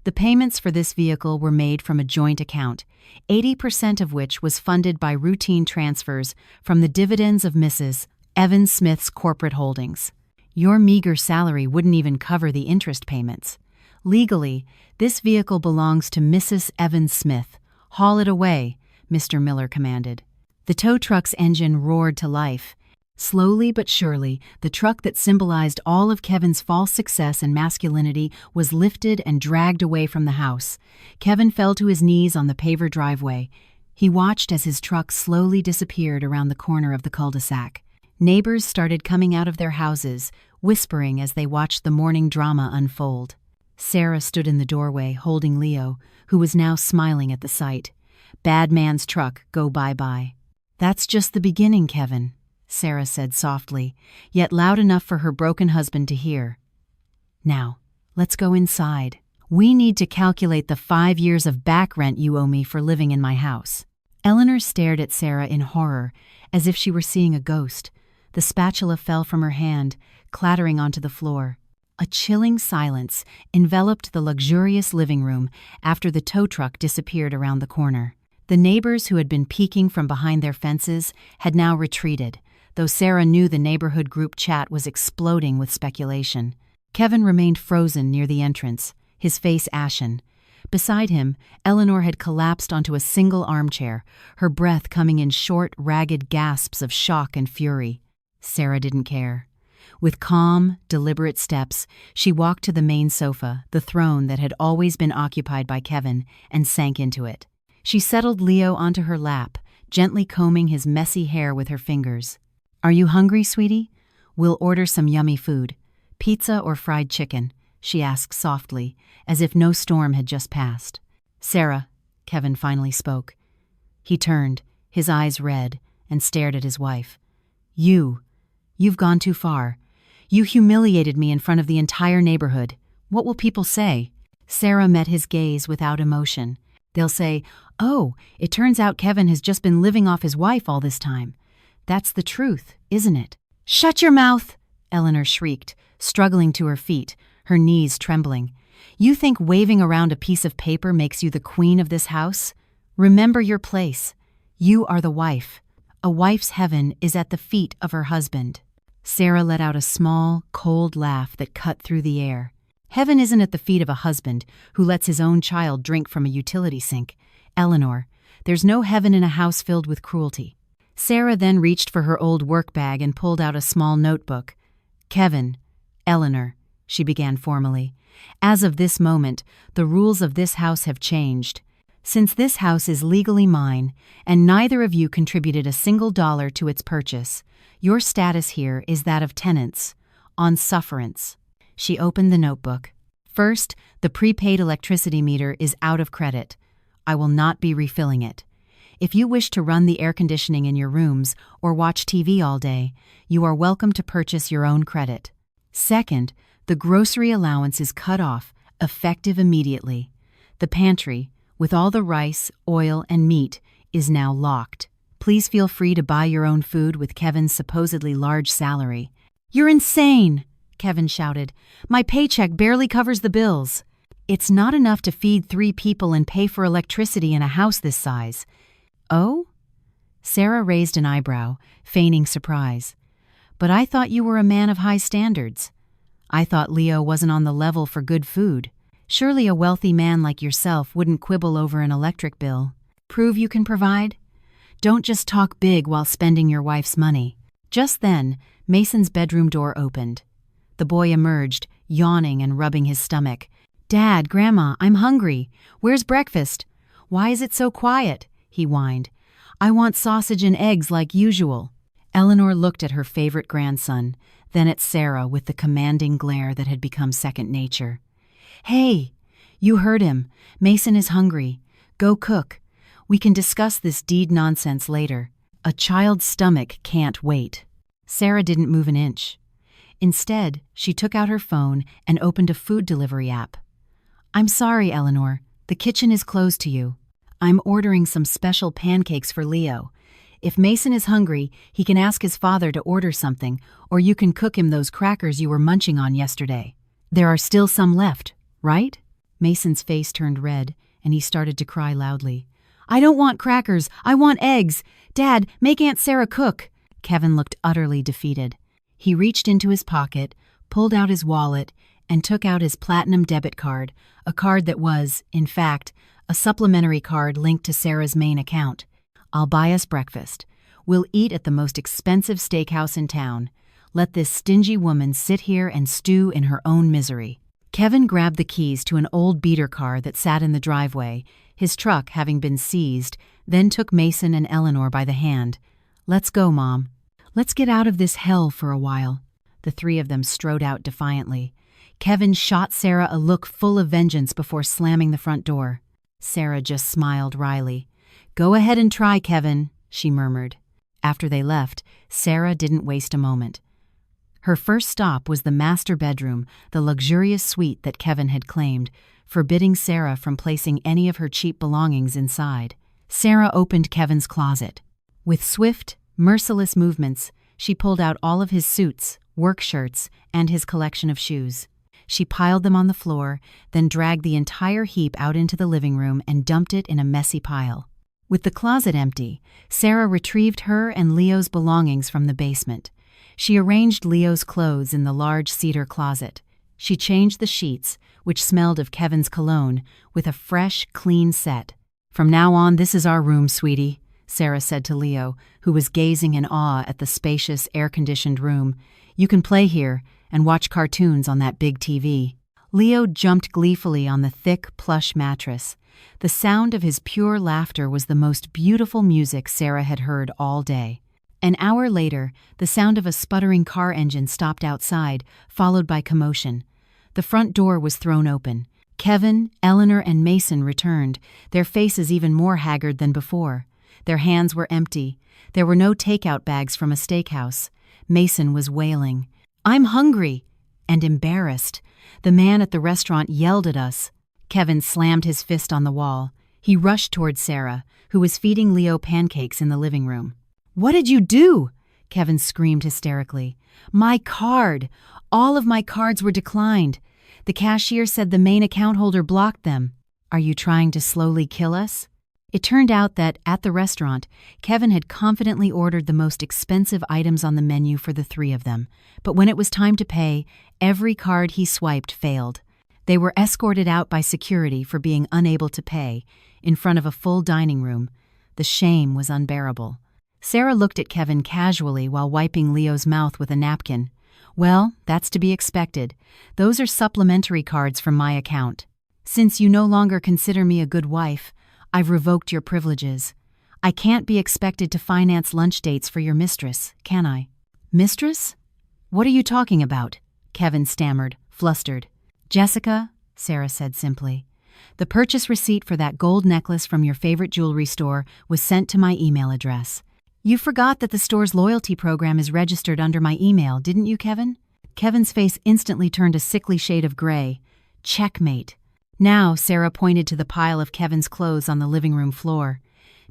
The payments for this vehicle were made from a joint account, 80% of which was funded by routine transfers from the dividends of Mrs. Evan Smith's corporate holdings. Your meager salary wouldn't even cover the interest payments. Legally, this vehicle belongs to Mrs. Evan Smith. Haul it away, Mr. Miller commanded. The tow truck's engine roared to life. Slowly but surely, the truck that symbolized all of Kevin's false success and masculinity was lifted and dragged away from the house. Kevin fell to his knees on the paver driveway. He watched as his truck slowly disappeared around the corner of the cul-de-sac. Neighbors started coming out of their houses, whispering as they watched the morning drama unfold. Sarah stood in the doorway, holding Leo, who was now smiling at the sight. Bad man's truck, go bye-bye. That's just the beginning, Kevin, Sarah said softly, yet loud enough for her broken husband to hear. Now, let's go inside. We need to calculate the 5 years of back rent you owe me for living in my house. Eleanor stared at Sarah in horror, as if she were seeing a ghost. The spatula fell from her hand, clattering onto the floor. A chilling silence enveloped the luxurious living room after the tow truck disappeared around the corner. The neighbors who had been peeking from behind their fences had now retreated, though Sarah knew the neighborhood group chat was exploding with speculation. Kevin remained frozen near the entrance, his face ashen. Beside him, Eleanor had collapsed onto a single armchair, her breath coming in short, ragged gasps of shock and fury. Sarah didn't care. With calm, deliberate steps, she walked to the main sofa, the throne that had always been occupied by Kevin, and sank into it. She settled Leo onto her lap, gently combing his messy hair with her fingers. "Are you hungry, sweetie? We'll order some yummy food. Pizza or fried chicken?" she asked softly, as if no storm had just passed. "Sarah," Kevin finally spoke. He turned, his eyes red, and stared at his wife. You've gone too far. You humiliated me in front of the entire neighborhood. What will people say?" Sarah met his gaze without emotion. "They'll say, 'Oh, it turns out Kevin has just been living off his wife all this time.' That's the truth, isn't it?" "Shut your mouth!" Eleanor shrieked, struggling to her feet, her knees trembling. "You think waving around a piece of paper makes you the queen of this house? Remember your place. You are the wife. A wife's heaven is at the feet of her husband." Sarah let out a small, cold laugh that cut through the air. "Heaven isn't at the feet of a husband who lets his own child drink from a utility sink. Eleanor, there's no heaven in a house filled with cruelty." Sarah then reached for her old work bag and pulled out a small notebook. "Kevin, Eleanor," she began formally, "as of this moment, the rules of this house have changed. Since this house is legally mine, and neither of you contributed a single dollar to its purchase, your status here is that of tenants, on sufferance." She opened the notebook. "First, the prepaid electricity meter is out of credit. I will not be refilling it. If you wish to run the air conditioning in your rooms or watch TV all day, you are welcome to purchase your own credit. Second, the grocery allowance is cut off, effective immediately. The pantry, with all the rice, oil, and meat, is now locked. Please feel free to buy your own food with Kevin's supposedly large salary." "You're insane!" Kevin shouted. "My paycheck barely covers the bills." "It's not enough to feed 3 people and pay for electricity in a house this size." "Oh?" Sarah raised an eyebrow, feigning surprise. "But I thought you were a man of high standards. I thought Leo wasn't on the level for good food. Surely a wealthy man like yourself wouldn't quibble over an electric bill. Prove you can provide? Don't just talk big while spending your wife's money." Just then, Mason's bedroom door opened. The boy emerged, yawning and rubbing his stomach. "Dad, Grandma, I'm hungry. Where's breakfast?" "Why is it so quiet?" he whined. "I want sausage and eggs like usual." Eleanor looked at her favorite grandson, then at Sarah with the commanding glare that had become second nature. "Hey, you heard him. Mason is hungry. Go cook. We can discuss this deed nonsense later. A child's stomach can't wait." Sarah didn't move an inch. Instead, she took out her phone and opened a food delivery app. "I'm sorry, Eleanor. The kitchen is closed to you. I'm ordering some special pancakes for Leo. If Mason is hungry, he can ask his father to order something, or you can cook him those crackers you were munching on yesterday." There are still some left, right? Mason's face turned red, and he started to cry loudly. I don't want crackers. I want eggs. Dad, make Aunt Sarah cook. Kevin looked utterly defeated. He reached into his pocket, pulled out his wallet, and took out his platinum debit card, a card that was, in fact, a supplementary card linked to Sarah's main account. I'll buy us breakfast. We'll eat at the most expensive steakhouse in town. Let this stingy woman sit here and stew in her own misery. Kevin grabbed the keys to an old beater car that sat in the driveway, his truck having been seized, then took Mason and Eleanor by the hand. Let's go, Mom. Let's get out of this hell for a while. The three of them strode out defiantly. Kevin shot Sarah a look full of vengeance before slamming the front door. Sarah just smiled wryly. Go ahead and try, Kevin, she murmured. After they left, Sarah didn't waste a moment. Her first stop was the master bedroom, the luxurious suite that Kevin had claimed, forbidding Sarah from placing any of her cheap belongings inside. Sarah opened Kevin's closet. With swift, merciless movements, she pulled out all of his suits, work shirts, and his collection of shoes. She piled them on the floor, then dragged the entire heap out into the living room and dumped it in a messy pile. With the closet empty, Sarah retrieved her and Leo's belongings from the basement. She arranged Leo's clothes in the large cedar closet. She changed the sheets, which smelled of Kevin's cologne, with a fresh, clean set. From now on, this is our room, sweetie, Sarah said to Leo, who was gazing in awe at the spacious, air-conditioned room. You can play here and watch cartoons on that big TV. Leo jumped gleefully on the thick, plush mattress. The sound of his pure laughter was the most beautiful music Sarah had heard all day. An hour later, the sound of a sputtering car engine stopped outside, followed by commotion. The front door was thrown open. Kevin, Eleanor, and Mason returned, their faces even more haggard than before. Their hands were empty. There were no takeout bags from a steakhouse. Mason was wailing. I'm hungry and embarrassed. The man at the restaurant yelled at us. Kevin slammed his fist on the wall. He rushed toward Sarah, who was feeding Leo pancakes in the living room. What did you do? Kevin screamed hysterically. My card! All of my cards were declined. The cashier said the main account holder blocked them. Are you trying to slowly kill us? It turned out that, at the restaurant, Kevin had confidently ordered the most expensive items on the menu for the three of them. But when it was time to pay, every card he swiped failed. They were escorted out by security for being unable to pay, in front of a full dining room. The shame was unbearable. Sarah looked at Kevin casually while wiping Leo's mouth with a napkin. Well, that's to be expected. Those are supplementary cards from my account. Since you no longer consider me a good wife, I've revoked your privileges. I can't be expected to finance lunch dates for your mistress, can I? Mistress? What are you talking about? Kevin stammered, flustered. Jessica, Sarah said simply. The purchase receipt for that gold necklace from your favorite jewelry store was sent to my email address. You forgot that the store's loyalty program is registered under my email, didn't you, Kevin? Kevin's face instantly turned a sickly shade of gray. Checkmate. Now, Sarah pointed to the pile of Kevin's clothes on the living room floor.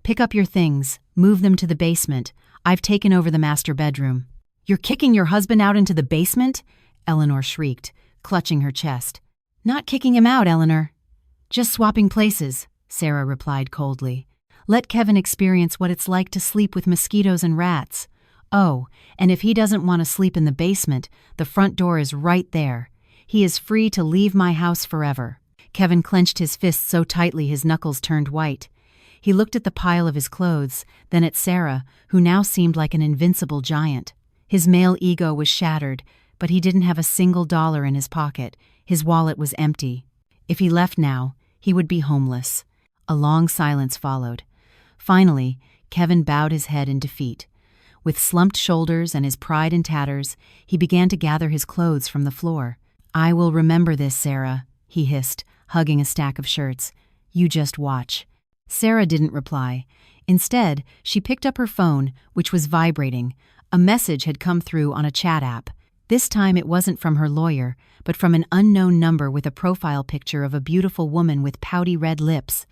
Pick up your things, move them to the basement. I've taken over the master bedroom. You're kicking your husband out into the basement? Eleanor shrieked, clutching her chest. Not kicking him out, Eleanor. Just swapping places, Sarah replied coldly. Let Kevin experience what it's like to sleep with mosquitoes and rats. Oh, and if he doesn't want to sleep in the basement, the front door is right there. He is free to leave my house forever. Kevin clenched his fists so tightly his knuckles turned white. He looked at the pile of his clothes, then at Sarah, who now seemed like an invincible giant. His male ego was shattered, but he didn't have a single dollar in his pocket. His wallet was empty. If he left now, he would be homeless. A long silence followed. Finally, Kevin bowed his head in defeat. With slumped shoulders and his pride in tatters, he began to gather his clothes from the floor. I will remember this, Sarah, he hissed, hugging a stack of shirts. You just watch. Sarah didn't reply. Instead, she picked up her phone, which was vibrating. A message had come through on a chat app. This time it wasn't from her lawyer, but from an unknown number with a profile picture of a beautiful woman with pouty red lips.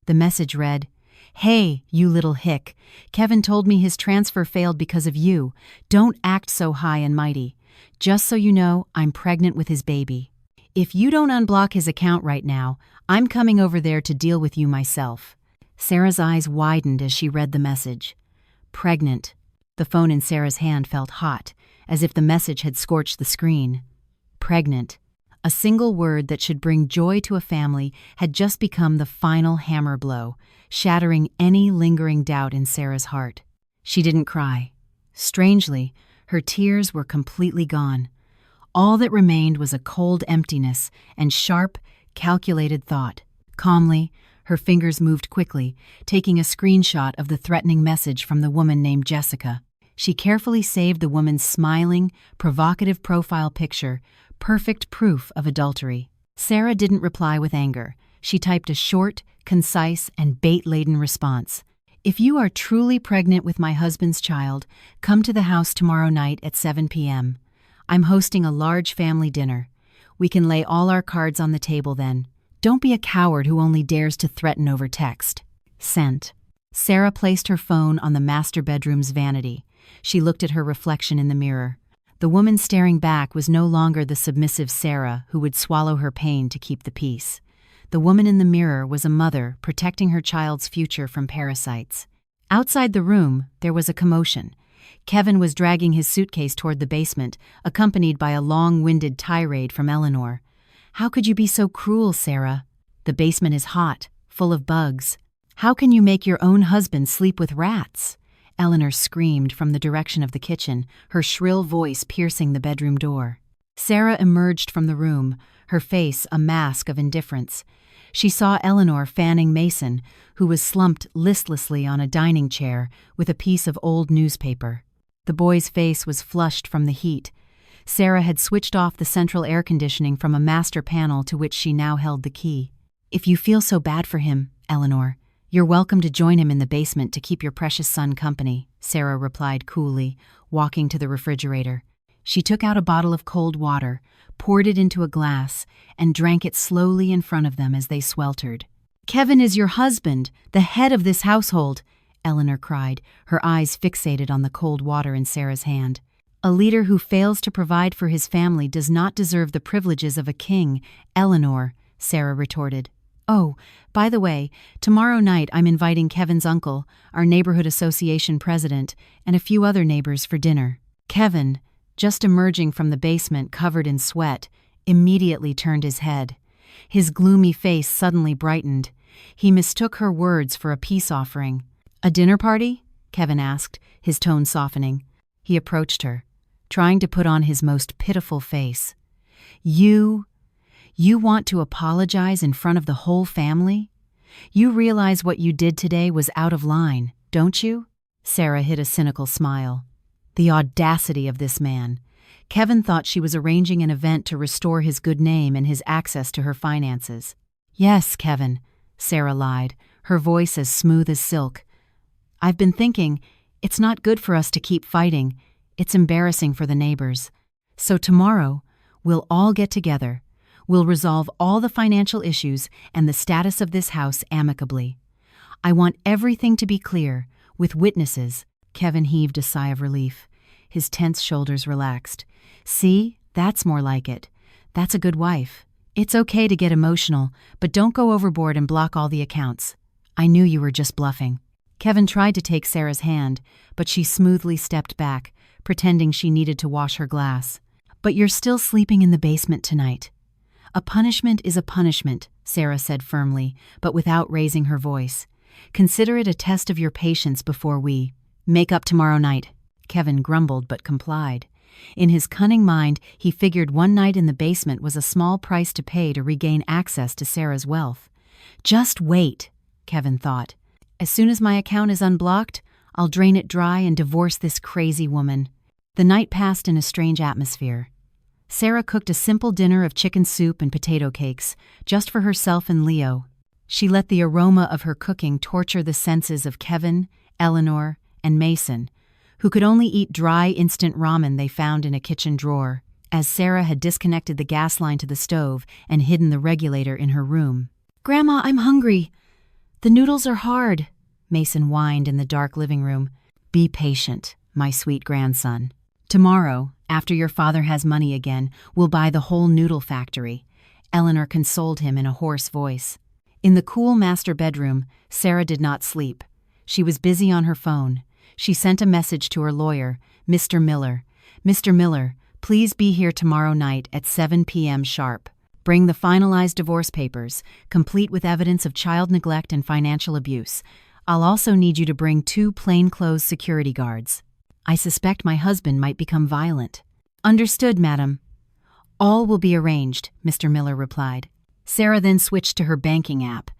The message read, Hey, you little hick. Kevin told me his transfer failed because of you. Don't act so high and mighty. Just so you know, I'm pregnant with his baby. If you don't unblock his account right now, I'm coming over there to deal with you myself. Sarah's eyes widened as she read the message. Pregnant. The phone in Sarah's hand felt hot, as if the message had scorched the screen. Pregnant. A single word that should bring joy to a family had just become the final hammer blow, shattering any lingering doubt in Sarah's heart. She didn't cry. Strangely, her tears were completely gone. All that remained was a cold emptiness and sharp, calculated thought. Calmly, her fingers moved quickly, taking a screenshot of the threatening message from the woman named Jessica. She carefully saved the woman's smiling, provocative profile picture, perfect proof of adultery. Sarah didn't reply with anger. She typed a short, concise, and bait-laden response. If you are truly pregnant with my husband's child, come to the house tomorrow night at 7 p.m. I'm hosting a large family dinner. We can lay all our cards on the table then. Don't be a coward who only dares to threaten over text. Sent. Sarah placed her phone on the master bedroom's vanity. She looked at her reflection in the mirror. The woman staring back was no longer the submissive Sarah who would swallow her pain to keep the peace. The woman in the mirror was a mother protecting her child's future from parasites. Outside the room, there was a commotion. Kevin was dragging his suitcase toward the basement, accompanied by a long-winded tirade from Eleanor. How could you be so cruel, Sarah? The basement is hot, full of bugs. How can you make your own husband sleep with rats? Eleanor screamed from the direction of the kitchen, her shrill voice piercing the bedroom door. Sarah emerged from the room, her face a mask of indifference. She saw Eleanor fanning Mason, who was slumped listlessly on a dining chair with a piece of old newspaper. The boy's face was flushed from the heat. Sarah had switched off the central air conditioning from a master panel to which she now held the key. If you feel so bad for him, Eleanor, you're welcome to join him in the basement to keep your precious son company, Sarah replied coolly, walking to the refrigerator. She took out a bottle of cold water, poured it into a glass, and drank it slowly in front of them as they sweltered. Kevin is your husband, the head of this household, Eleanor cried, her eyes fixated on the cold water in Sarah's hand. A leader who fails to provide for his family does not deserve the privileges of a king, Eleanor, Sarah retorted. Oh, by the way, tomorrow night I'm inviting Kevin's uncle, our neighborhood association president, and a few other neighbors for dinner. Kevin, just emerging from the basement covered in sweat, immediately turned his head. His gloomy face suddenly brightened. He mistook her words for a peace offering. A dinner party? Kevin asked, his tone softening. He approached her, trying to put on his most pitiful face. You want to apologize in front of the whole family? You realize what you did today was out of line, don't you? Sarah hid a cynical smile. The audacity of this man. Kevin thought she was arranging an event to restore his good name and his access to her finances. Yes, Kevin, Sarah lied, her voice as smooth as silk. I've been thinking, it's not good for us to keep fighting. It's embarrassing for the neighbors. So tomorrow, we'll all get together. We'll resolve all the financial issues and the status of this house amicably. I want everything to be clear, with witnesses. Kevin heaved a sigh of relief. His tense shoulders relaxed. See, that's more like it. That's a good wife. It's okay to get emotional, but don't go overboard and block all the accounts. I knew you were just bluffing. Kevin tried to take Sarah's hand, but she smoothly stepped back, pretending she needed to wash her glass. But you're still sleeping in the basement tonight. A punishment is a punishment, Sarah said firmly, but without raising her voice. Consider it a test of your patience before we make up tomorrow night. Kevin grumbled but complied. In his cunning mind, he figured one night in the basement was a small price to pay to regain access to Sarah's wealth. Just wait, Kevin thought. As soon as my account is unblocked, I'll drain it dry and divorce this crazy woman. The night passed in a strange atmosphere. Sarah cooked a simple dinner of chicken soup and potato cakes, just for herself and Leo. She let the aroma of her cooking torture the senses of Kevin, Eleanor, and Mason, who could only eat dry instant ramen they found in a kitchen drawer, as Sarah had disconnected the gas line to the stove and hidden the regulator in her room. "Grandma, I'm hungry. The noodles are hard," Mason whined in the dark living room. "Be patient, my sweet grandson. Tomorrow, after your father has money again, we'll buy the whole noodle factory," Eleanor consoled him in a hoarse voice. In the cool master bedroom, Sarah did not sleep. She was busy on her phone. She sent a message to her lawyer, Mr. Miller. "Mr. Miller, please be here tomorrow night at 7 p.m. sharp. Bring the finalized divorce papers, complete with evidence of child neglect and financial abuse. I'll also need you to bring 2 plainclothes security guards. I suspect my husband might become violent." "Understood, madam." "All will be arranged," Mr. Miller replied. Sarah then switched to her banking app.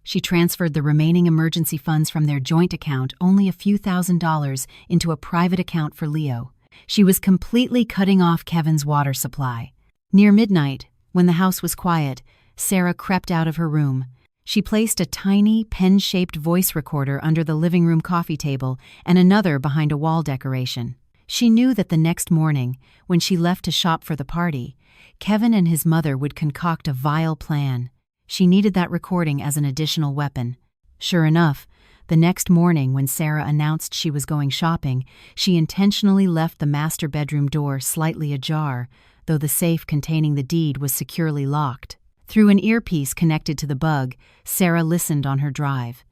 She transferred the remaining emergency funds from their joint account, only a few $1,000s, into a private account for Leo. She was completely cutting off Kevin's water supply. Near midnight, when the house was quiet, Sarah crept out of her room. She placed a tiny, pen-shaped voice recorder under the living room coffee table and another behind a wall decoration. She knew that the next morning, when she left to shop for the party, Kevin and his mother would concoct a vile plan. She needed that recording as an additional weapon. Sure enough, the next morning when Sarah announced she was going shopping, she intentionally left the master bedroom door slightly ajar, though the safe containing the deed was securely locked. Through an earpiece connected to the bug, Sarah listened on her drive.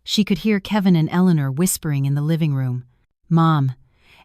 She could hear Kevin and Eleanor whispering in the living room. "Mom,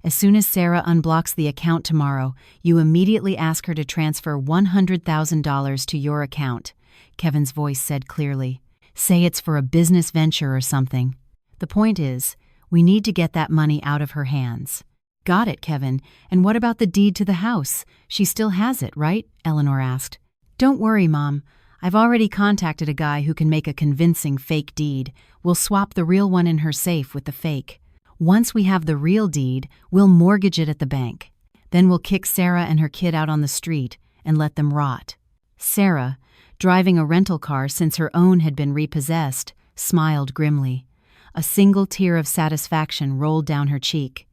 as soon as Sarah unblocks the account tomorrow, you immediately ask her to transfer $100,000 to your account," Kevin's voice said clearly. "Say it's for a business venture or something. The point is, we need to get that money out of her hands." "Got it, Kevin. And what about the deed to the house? She still has it, right?" Eleanor asked. "Don't worry, Mom. I've already contacted a guy who can make a convincing fake deed. We'll swap the real one in her safe with the fake. Once we have the real deed, we'll mortgage it at the bank. Then we'll kick Sarah and her kid out on the street and let them rot." Sarah, driving a rental car since her own had been repossessed, smiled grimly. A single tear of satisfaction rolled down her cheek.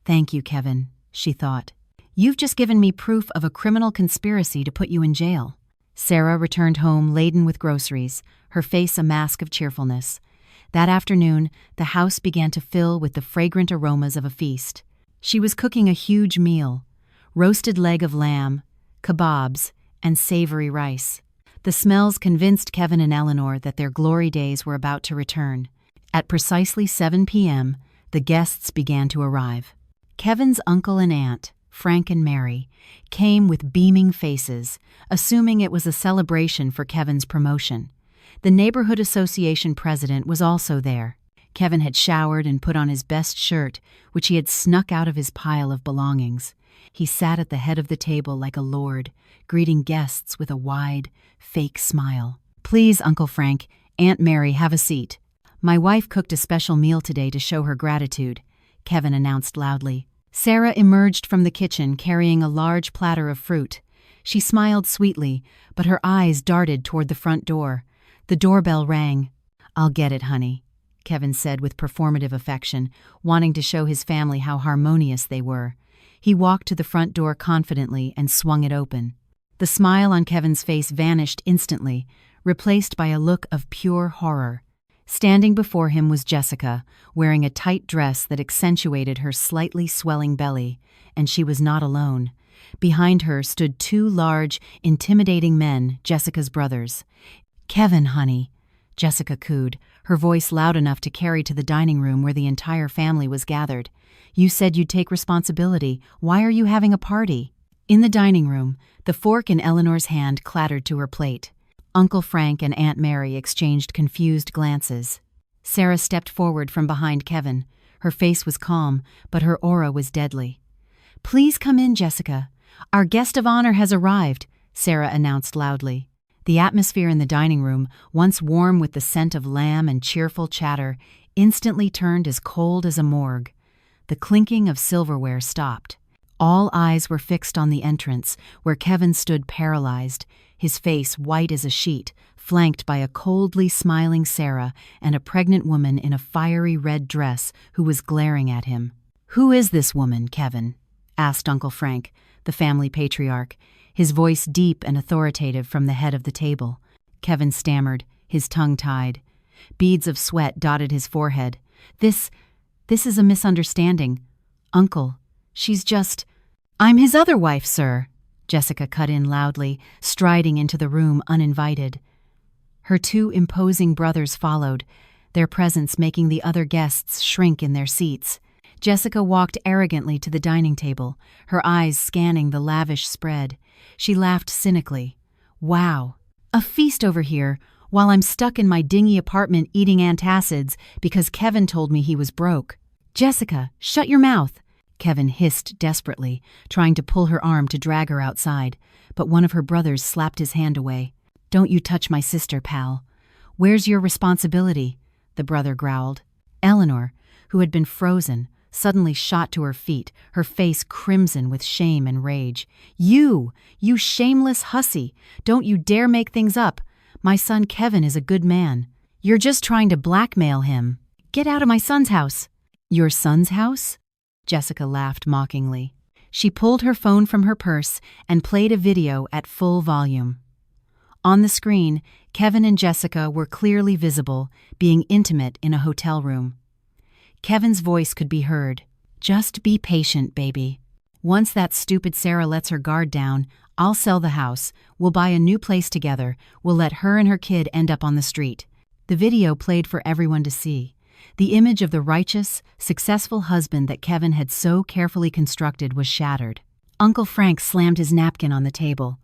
"Thank you, Kevin," she thought. "You've just given me proof of a criminal conspiracy to put you in jail." Sarah returned home laden with groceries, her face a mask of cheerfulness. That afternoon, the house began to fill with the fragrant aromas of a feast. She was cooking a huge meal: roasted leg of lamb, kebabs, and savory rice. The smells convinced Kevin and Eleanor that their glory days were about to return. At precisely 7 p.m., the guests began to arrive. Kevin's uncle and aunt, Frank and Mary, came with beaming faces, assuming it was a celebration for Kevin's promotion. The neighborhood association president was also there. Kevin had showered and put on his best shirt, which he had snuck out of his pile of belongings. He sat at the head of the table like a lord, greeting guests with a wide, fake smile. "Please, Uncle Frank, Aunt Mary, have a seat. My wife cooked a special meal today to show her gratitude," Kevin announced loudly. Sarah emerged from the kitchen carrying a large platter of fruit. She smiled sweetly, but her eyes darted toward the front door. The doorbell rang. "I'll get it, honey," Kevin said with performative affection, wanting to show his family how harmonious they were. He walked to the front door confidently and swung it open. The smile on Kevin's face vanished instantly, replaced by a look of pure horror. Standing before him was Jessica, wearing a tight dress that accentuated her slightly swelling belly, and she was not alone. Behind her stood 2 large, intimidating men, Jessica's brothers. "Kevin, honey," Jessica cooed, her voice loud enough to carry to the dining room where the entire family was gathered. "You said you'd take responsibility. Why are you having a party?" In the dining room, the fork in Eleanor's hand clattered to her plate. Uncle Frank and Aunt Mary exchanged confused glances. Sarah stepped forward from behind Kevin. Her face was calm, but her aura was deadly. "Please come in, Jessica. Our guest of honor has arrived," Sarah announced loudly. The atmosphere in the dining room, once warm with the scent of lamb and cheerful chatter, instantly turned as cold as a morgue. The clinking of silverware stopped. All eyes were fixed on the entrance, where Kevin stood paralyzed, his face white as a sheet, flanked by a coldly smiling Sarah and a pregnant woman in a fiery red dress who was glaring at him. "Who is this woman, Kevin?" asked Uncle Frank, the family patriarch, his voice deep and authoritative from the head of the table. Kevin stammered, his tongue tied. Beads of sweat dotted his forehead. This is a misunderstanding. Uncle, she's just—" "I'm his other wife, sir," Jessica cut in loudly, striding into the room uninvited. Her two imposing brothers followed, their presence making the other guests shrink in their seats. Jessica walked arrogantly to the dining table, her eyes scanning the lavish spread. She laughed cynically. Wow, a feast over here, while I'm stuck in my dingy apartment eating antacids because Kevin told me he was broke. Jessica, shut your mouth, Kevin hissed desperately, trying to pull her arm to drag her outside, but one of her brothers slapped his hand away. Don't you touch my sister, pal. Where's your responsibility? The brother growled. Eleanor, who had been frozen, suddenly shot to her feet, her face crimson with shame and rage. You shameless hussy! Don't you dare make things up! My son Kevin is a good man. You're just trying to blackmail him. Get out of my son's house! Your son's house? Jessica laughed mockingly. She pulled her phone from her purse and played a video at full volume. On the screen, Kevin and Jessica were clearly visible, being intimate in a hotel room. Kevin's voice could be heard. Just be patient, baby. Once that stupid Sarah lets her guard down, I'll sell the house, we'll buy a new place together, we'll let her and her kid end up on the street. The video played for everyone to see. The image of the righteous, successful husband that Kevin had so carefully constructed was shattered. Uncle Frank slammed his napkin on the table.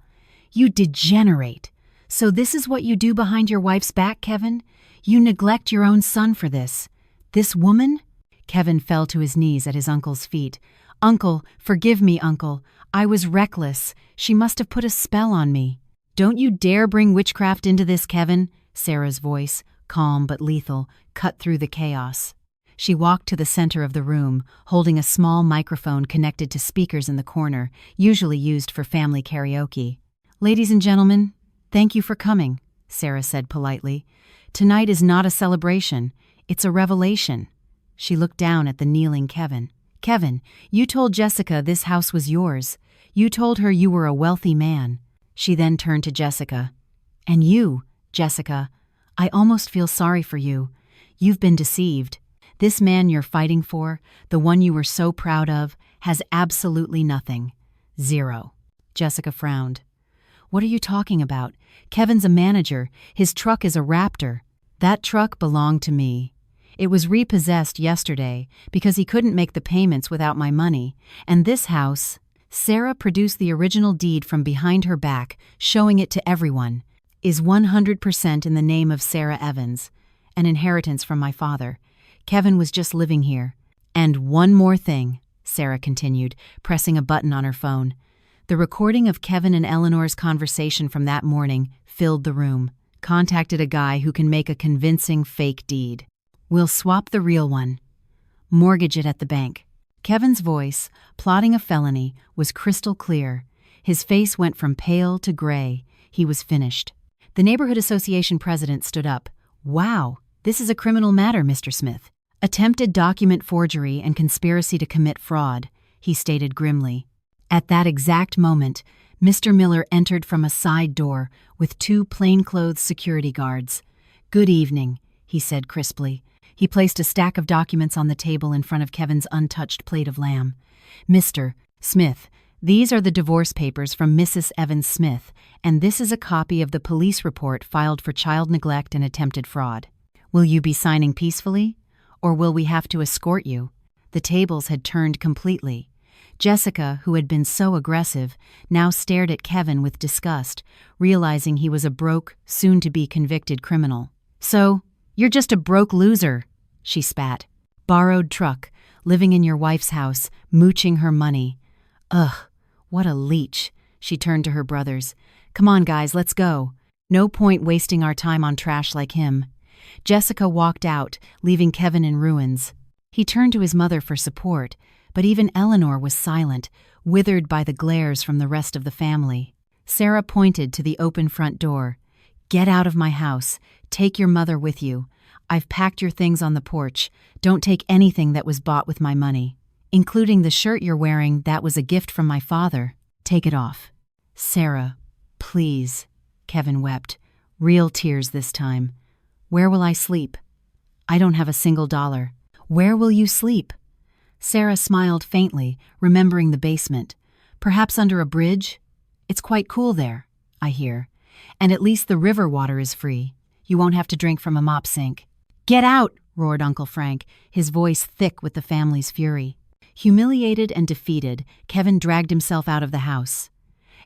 You degenerate! So this is what you do behind your wife's back, Kevin? You neglect your own son for this. This woman? Kevin fell to his knees at his uncle's feet. Uncle, forgive me, Uncle. I was reckless. She must have put a spell on me. Don't you dare bring witchcraft into this, Kevin, Sarah's voice, calm but lethal, cut through the chaos. She walked to the center of the room, holding a small microphone connected to speakers in the corner, usually used for family karaoke. Ladies and gentlemen, thank you for coming, Sarah said politely. Tonight is not a celebration, it's a revelation. She looked down at the kneeling Kevin. Kevin, you told Jessica this house was yours. You told her you were a wealthy man. She then turned to Jessica. And you, Jessica, I almost feel sorry for you. You've been deceived. This man you're fighting for, the one you were so proud of, has absolutely nothing. Zero. Jessica frowned. What are you talking about? Kevin's a manager. His truck is a Raptor. That truck belonged to me. It was repossessed yesterday because he couldn't make the payments without my money. And this house, Sarah produced the original deed from behind her back, showing it to everyone, is 100% in the name of Sarah Evans, an inheritance from my father. Kevin was just living here. And one more thing, Sarah continued, pressing a button on her phone. The recording of Kevin and Eleanor's conversation from that morning filled the room. Contacted a guy who can make a convincing fake deed. We'll swap the real one. Mortgage it at the bank. Kevin's voice, plotting a felony, was crystal clear. His face went from pale to gray. He was finished. The neighborhood association president stood up. Wow, this is a criminal matter, Mr. Smith. Attempted document forgery and conspiracy to commit fraud, he stated grimly. At that exact moment, Mr. Miller entered from a side door with two plainclothes security guards. Good evening, he said crisply. He placed a stack of documents on the table in front of Kevin's untouched plate of lamb. Mr. Smith, these are the divorce papers from Mrs. Evans Smith, and this is a copy of the police report filed for child neglect and attempted fraud. Will you be signing peacefully, or will we have to escort you? The tables had turned completely. Jessica, who had been so aggressive, now stared at Kevin with disgust, realizing he was a broke, soon-to-be convicted criminal. So, you're just a broke loser, she spat. Borrowed truck, living in your wife's house, mooching her money. Ugh, what a leech. She turned to her brothers. Come on, guys, let's go. No point wasting our time on trash like him. Jessica walked out, leaving Kevin in ruins. He turned to his mother for support, but even Eleanor was silent, withered by the glares from the rest of the family. Sarah pointed to the open front door. Get out of my house. Take your mother with you. I've packed your things on the porch. Don't take anything that was bought with my money. Including the shirt you're wearing, that was a gift from my father. Take it off. Sarah, please, Kevin wept. Real tears this time. Where will I sleep? I don't have a single dollar. Where will you sleep? Sarah smiled faintly, remembering the basement. Perhaps under a bridge? It's quite cool there, I hear. And at least the river water is free. You won't have to drink from a mop sink." "Get out!" roared Uncle Frank, his voice thick with the family's fury. Humiliated and defeated, Kevin dragged himself out of the house.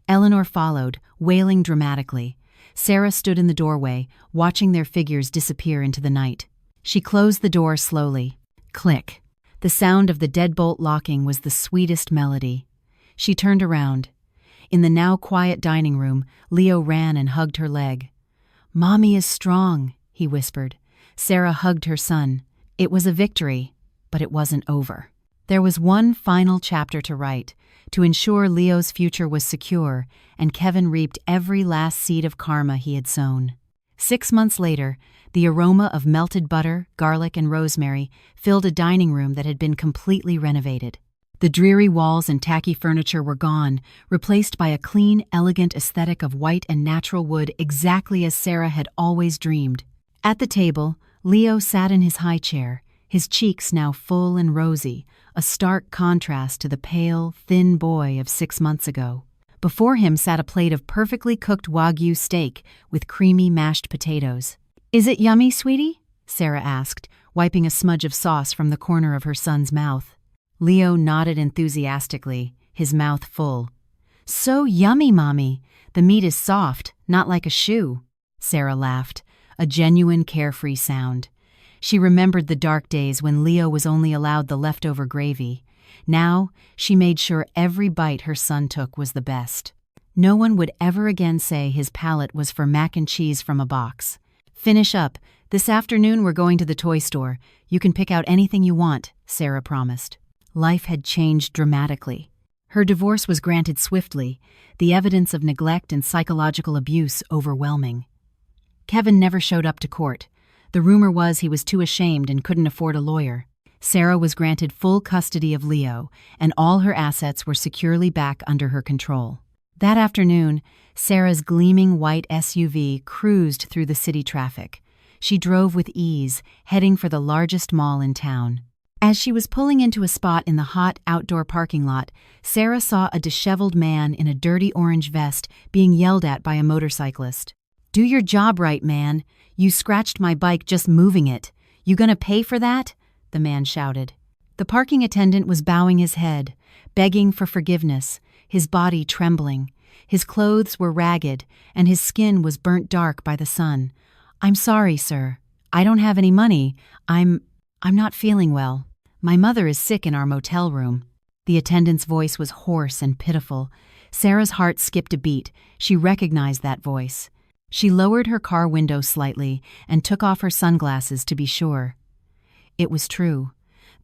Eleanor followed, wailing dramatically. Sarah stood in the doorway, watching their figures disappear into the night. She closed the door slowly. Click. The sound of the deadbolt locking was the sweetest melody. She turned around. In the now quiet dining room, Leo ran and hugged her leg. "Mommy is strong," he whispered. Sarah hugged her son. It was a victory, but it wasn't over. There was one final chapter to write, to ensure Leo's future was secure, and Kevin reaped every last seed of karma he had sown. 6 months later, the aroma of melted butter, garlic, and rosemary filled a dining room that had been completely renovated. The dreary walls and tacky furniture were gone, replaced by a clean, elegant aesthetic of white and natural wood exactly as Sarah had always dreamed. At the table, Leo sat in his high chair, his cheeks now full and rosy, a stark contrast to the pale, thin boy of 6 months ago. Before him sat a plate of perfectly cooked Wagyu steak with creamy mashed potatoes. "Is it yummy, sweetie?" Sarah asked, wiping a smudge of sauce from the corner of her son's mouth. Leo nodded enthusiastically, his mouth full. "So yummy, Mommy. The meat is soft, not like a shoe." Sarah laughed, a genuine carefree sound. She remembered the dark days when Leo was only allowed the leftover gravy. Now, she made sure every bite her son took was the best. No one would ever again say his palate was for mac and cheese from a box. "Finish up. This afternoon we're going to the toy store. You can pick out anything you want," Sarah promised. Life had changed dramatically. Her divorce was granted swiftly, the evidence of neglect and psychological abuse overwhelming. Kevin never showed up to court. The rumor was he was too ashamed and couldn't afford a lawyer. Sarah was granted full custody of Leo, and all her assets were securely back under her control. That afternoon, Sarah's gleaming white SUV cruised through the city traffic. She drove with ease, heading for the largest mall in town. As she was pulling into a spot in the hot outdoor parking lot, Sarah saw a disheveled man in a dirty orange vest being yelled at by a motorcyclist. "Do your job right, man. You scratched my bike just moving it. You gonna pay for that?" the man shouted. The parking attendant was bowing his head, begging for forgiveness, his body trembling. His clothes were ragged, and his skin was burnt dark by the sun. "I'm sorry, sir. I don't have any money. I'm not feeling well. My mother is sick in our motel room." The attendant's voice was hoarse and pitiful. Sarah's heart skipped a beat. She recognized that voice. She lowered her car window slightly and took off her sunglasses to be sure. It was true.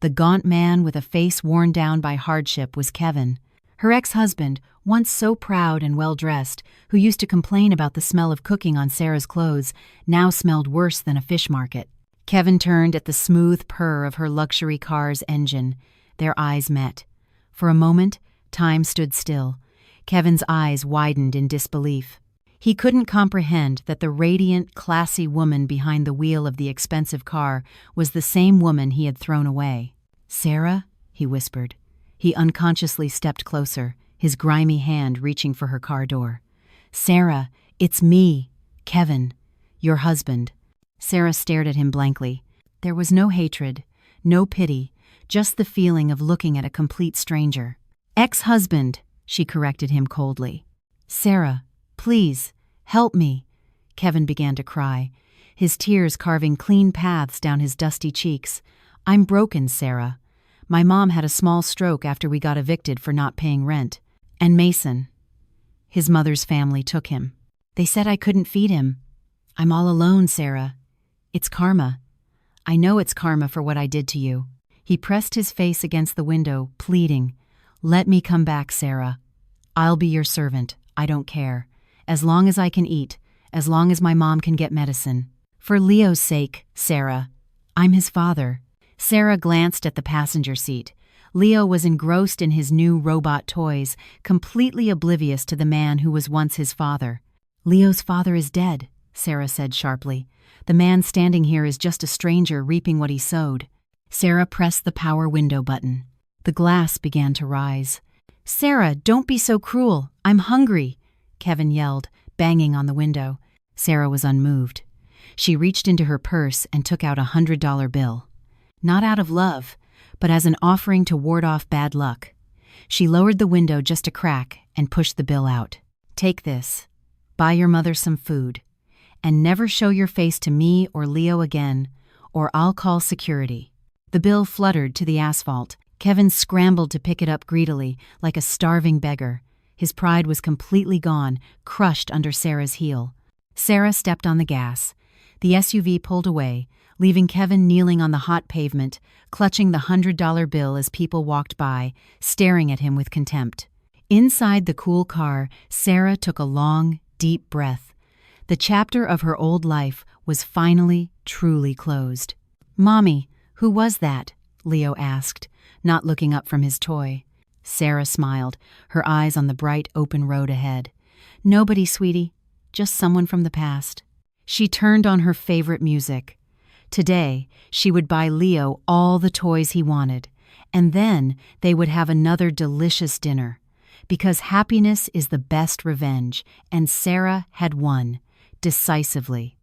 The gaunt man with a face worn down by hardship was Kevin. Her ex-husband, once so proud and well-dressed, who used to complain about the smell of cooking on Sarah's clothes, now smelled worse than a fish market. Kevin turned at the smooth purr of her luxury car's engine. Their eyes met. For a moment, time stood still. Kevin's eyes widened in disbelief. He couldn't comprehend that the radiant, classy woman behind the wheel of the expensive car was the same woman he had thrown away. "Sarah?" he whispered. He unconsciously stepped closer, his grimy hand reaching for her car door. "Sarah, it's me, Kevin, your husband." Sarah stared at him blankly. There was no hatred, no pity, just the feeling of looking at a complete stranger. "Ex-husband," she corrected him coldly. "Sarah, please, help me." Kevin began to cry, his tears carving clean paths down his dusty cheeks. "I'm broken, Sarah. My mom had a small stroke after we got evicted for not paying rent. And Mason. His mother's family took him. They said I couldn't feed him. I'm all alone, Sarah. It's karma. I know it's karma for what I did to you." He pressed his face against the window, pleading, "Let me come back, Sarah. I'll be your servant. I don't care. As long as I can eat, as long as my mom can get medicine. For Leo's sake, Sarah. I'm his father." Sarah glanced at the passenger seat. Leo was engrossed in his new robot toys, completely oblivious to the man who was once his father. "Leo's father is dead," Sarah said sharply. "The man standing here is just a stranger reaping what he sowed." Sarah pressed the power window button. The glass began to rise. "Sarah, don't be so cruel. I'm hungry," Kevin yelled, banging on the window. Sarah was unmoved. She reached into her purse and took out $100 bill. Not out of love, but as an offering to ward off bad luck. She lowered the window just a crack and pushed the bill out. "Take this. Buy your mother some food. And never show your face to me or Leo again, or I'll call security." The bill fluttered to the asphalt. Kevin scrambled to pick it up greedily, like a starving beggar. His pride was completely gone, crushed under Sarah's heel. Sarah stepped on the gas. The SUV pulled away, leaving Kevin kneeling on the hot pavement, clutching the $100 bill as people walked by, staring at him with contempt. Inside the cool car, Sarah took a long, deep breath. The chapter of her old life was finally, truly closed. "Mommy, who was that?" Leo asked, not looking up from his toy. Sarah smiled, her eyes on the bright, open road ahead. "Nobody, sweetie. Just someone from the past." She turned on her favorite music. Today, she would buy Leo all the toys he wanted, and then they would have another delicious dinner. Because happiness is the best revenge, and Sarah had won, decisively.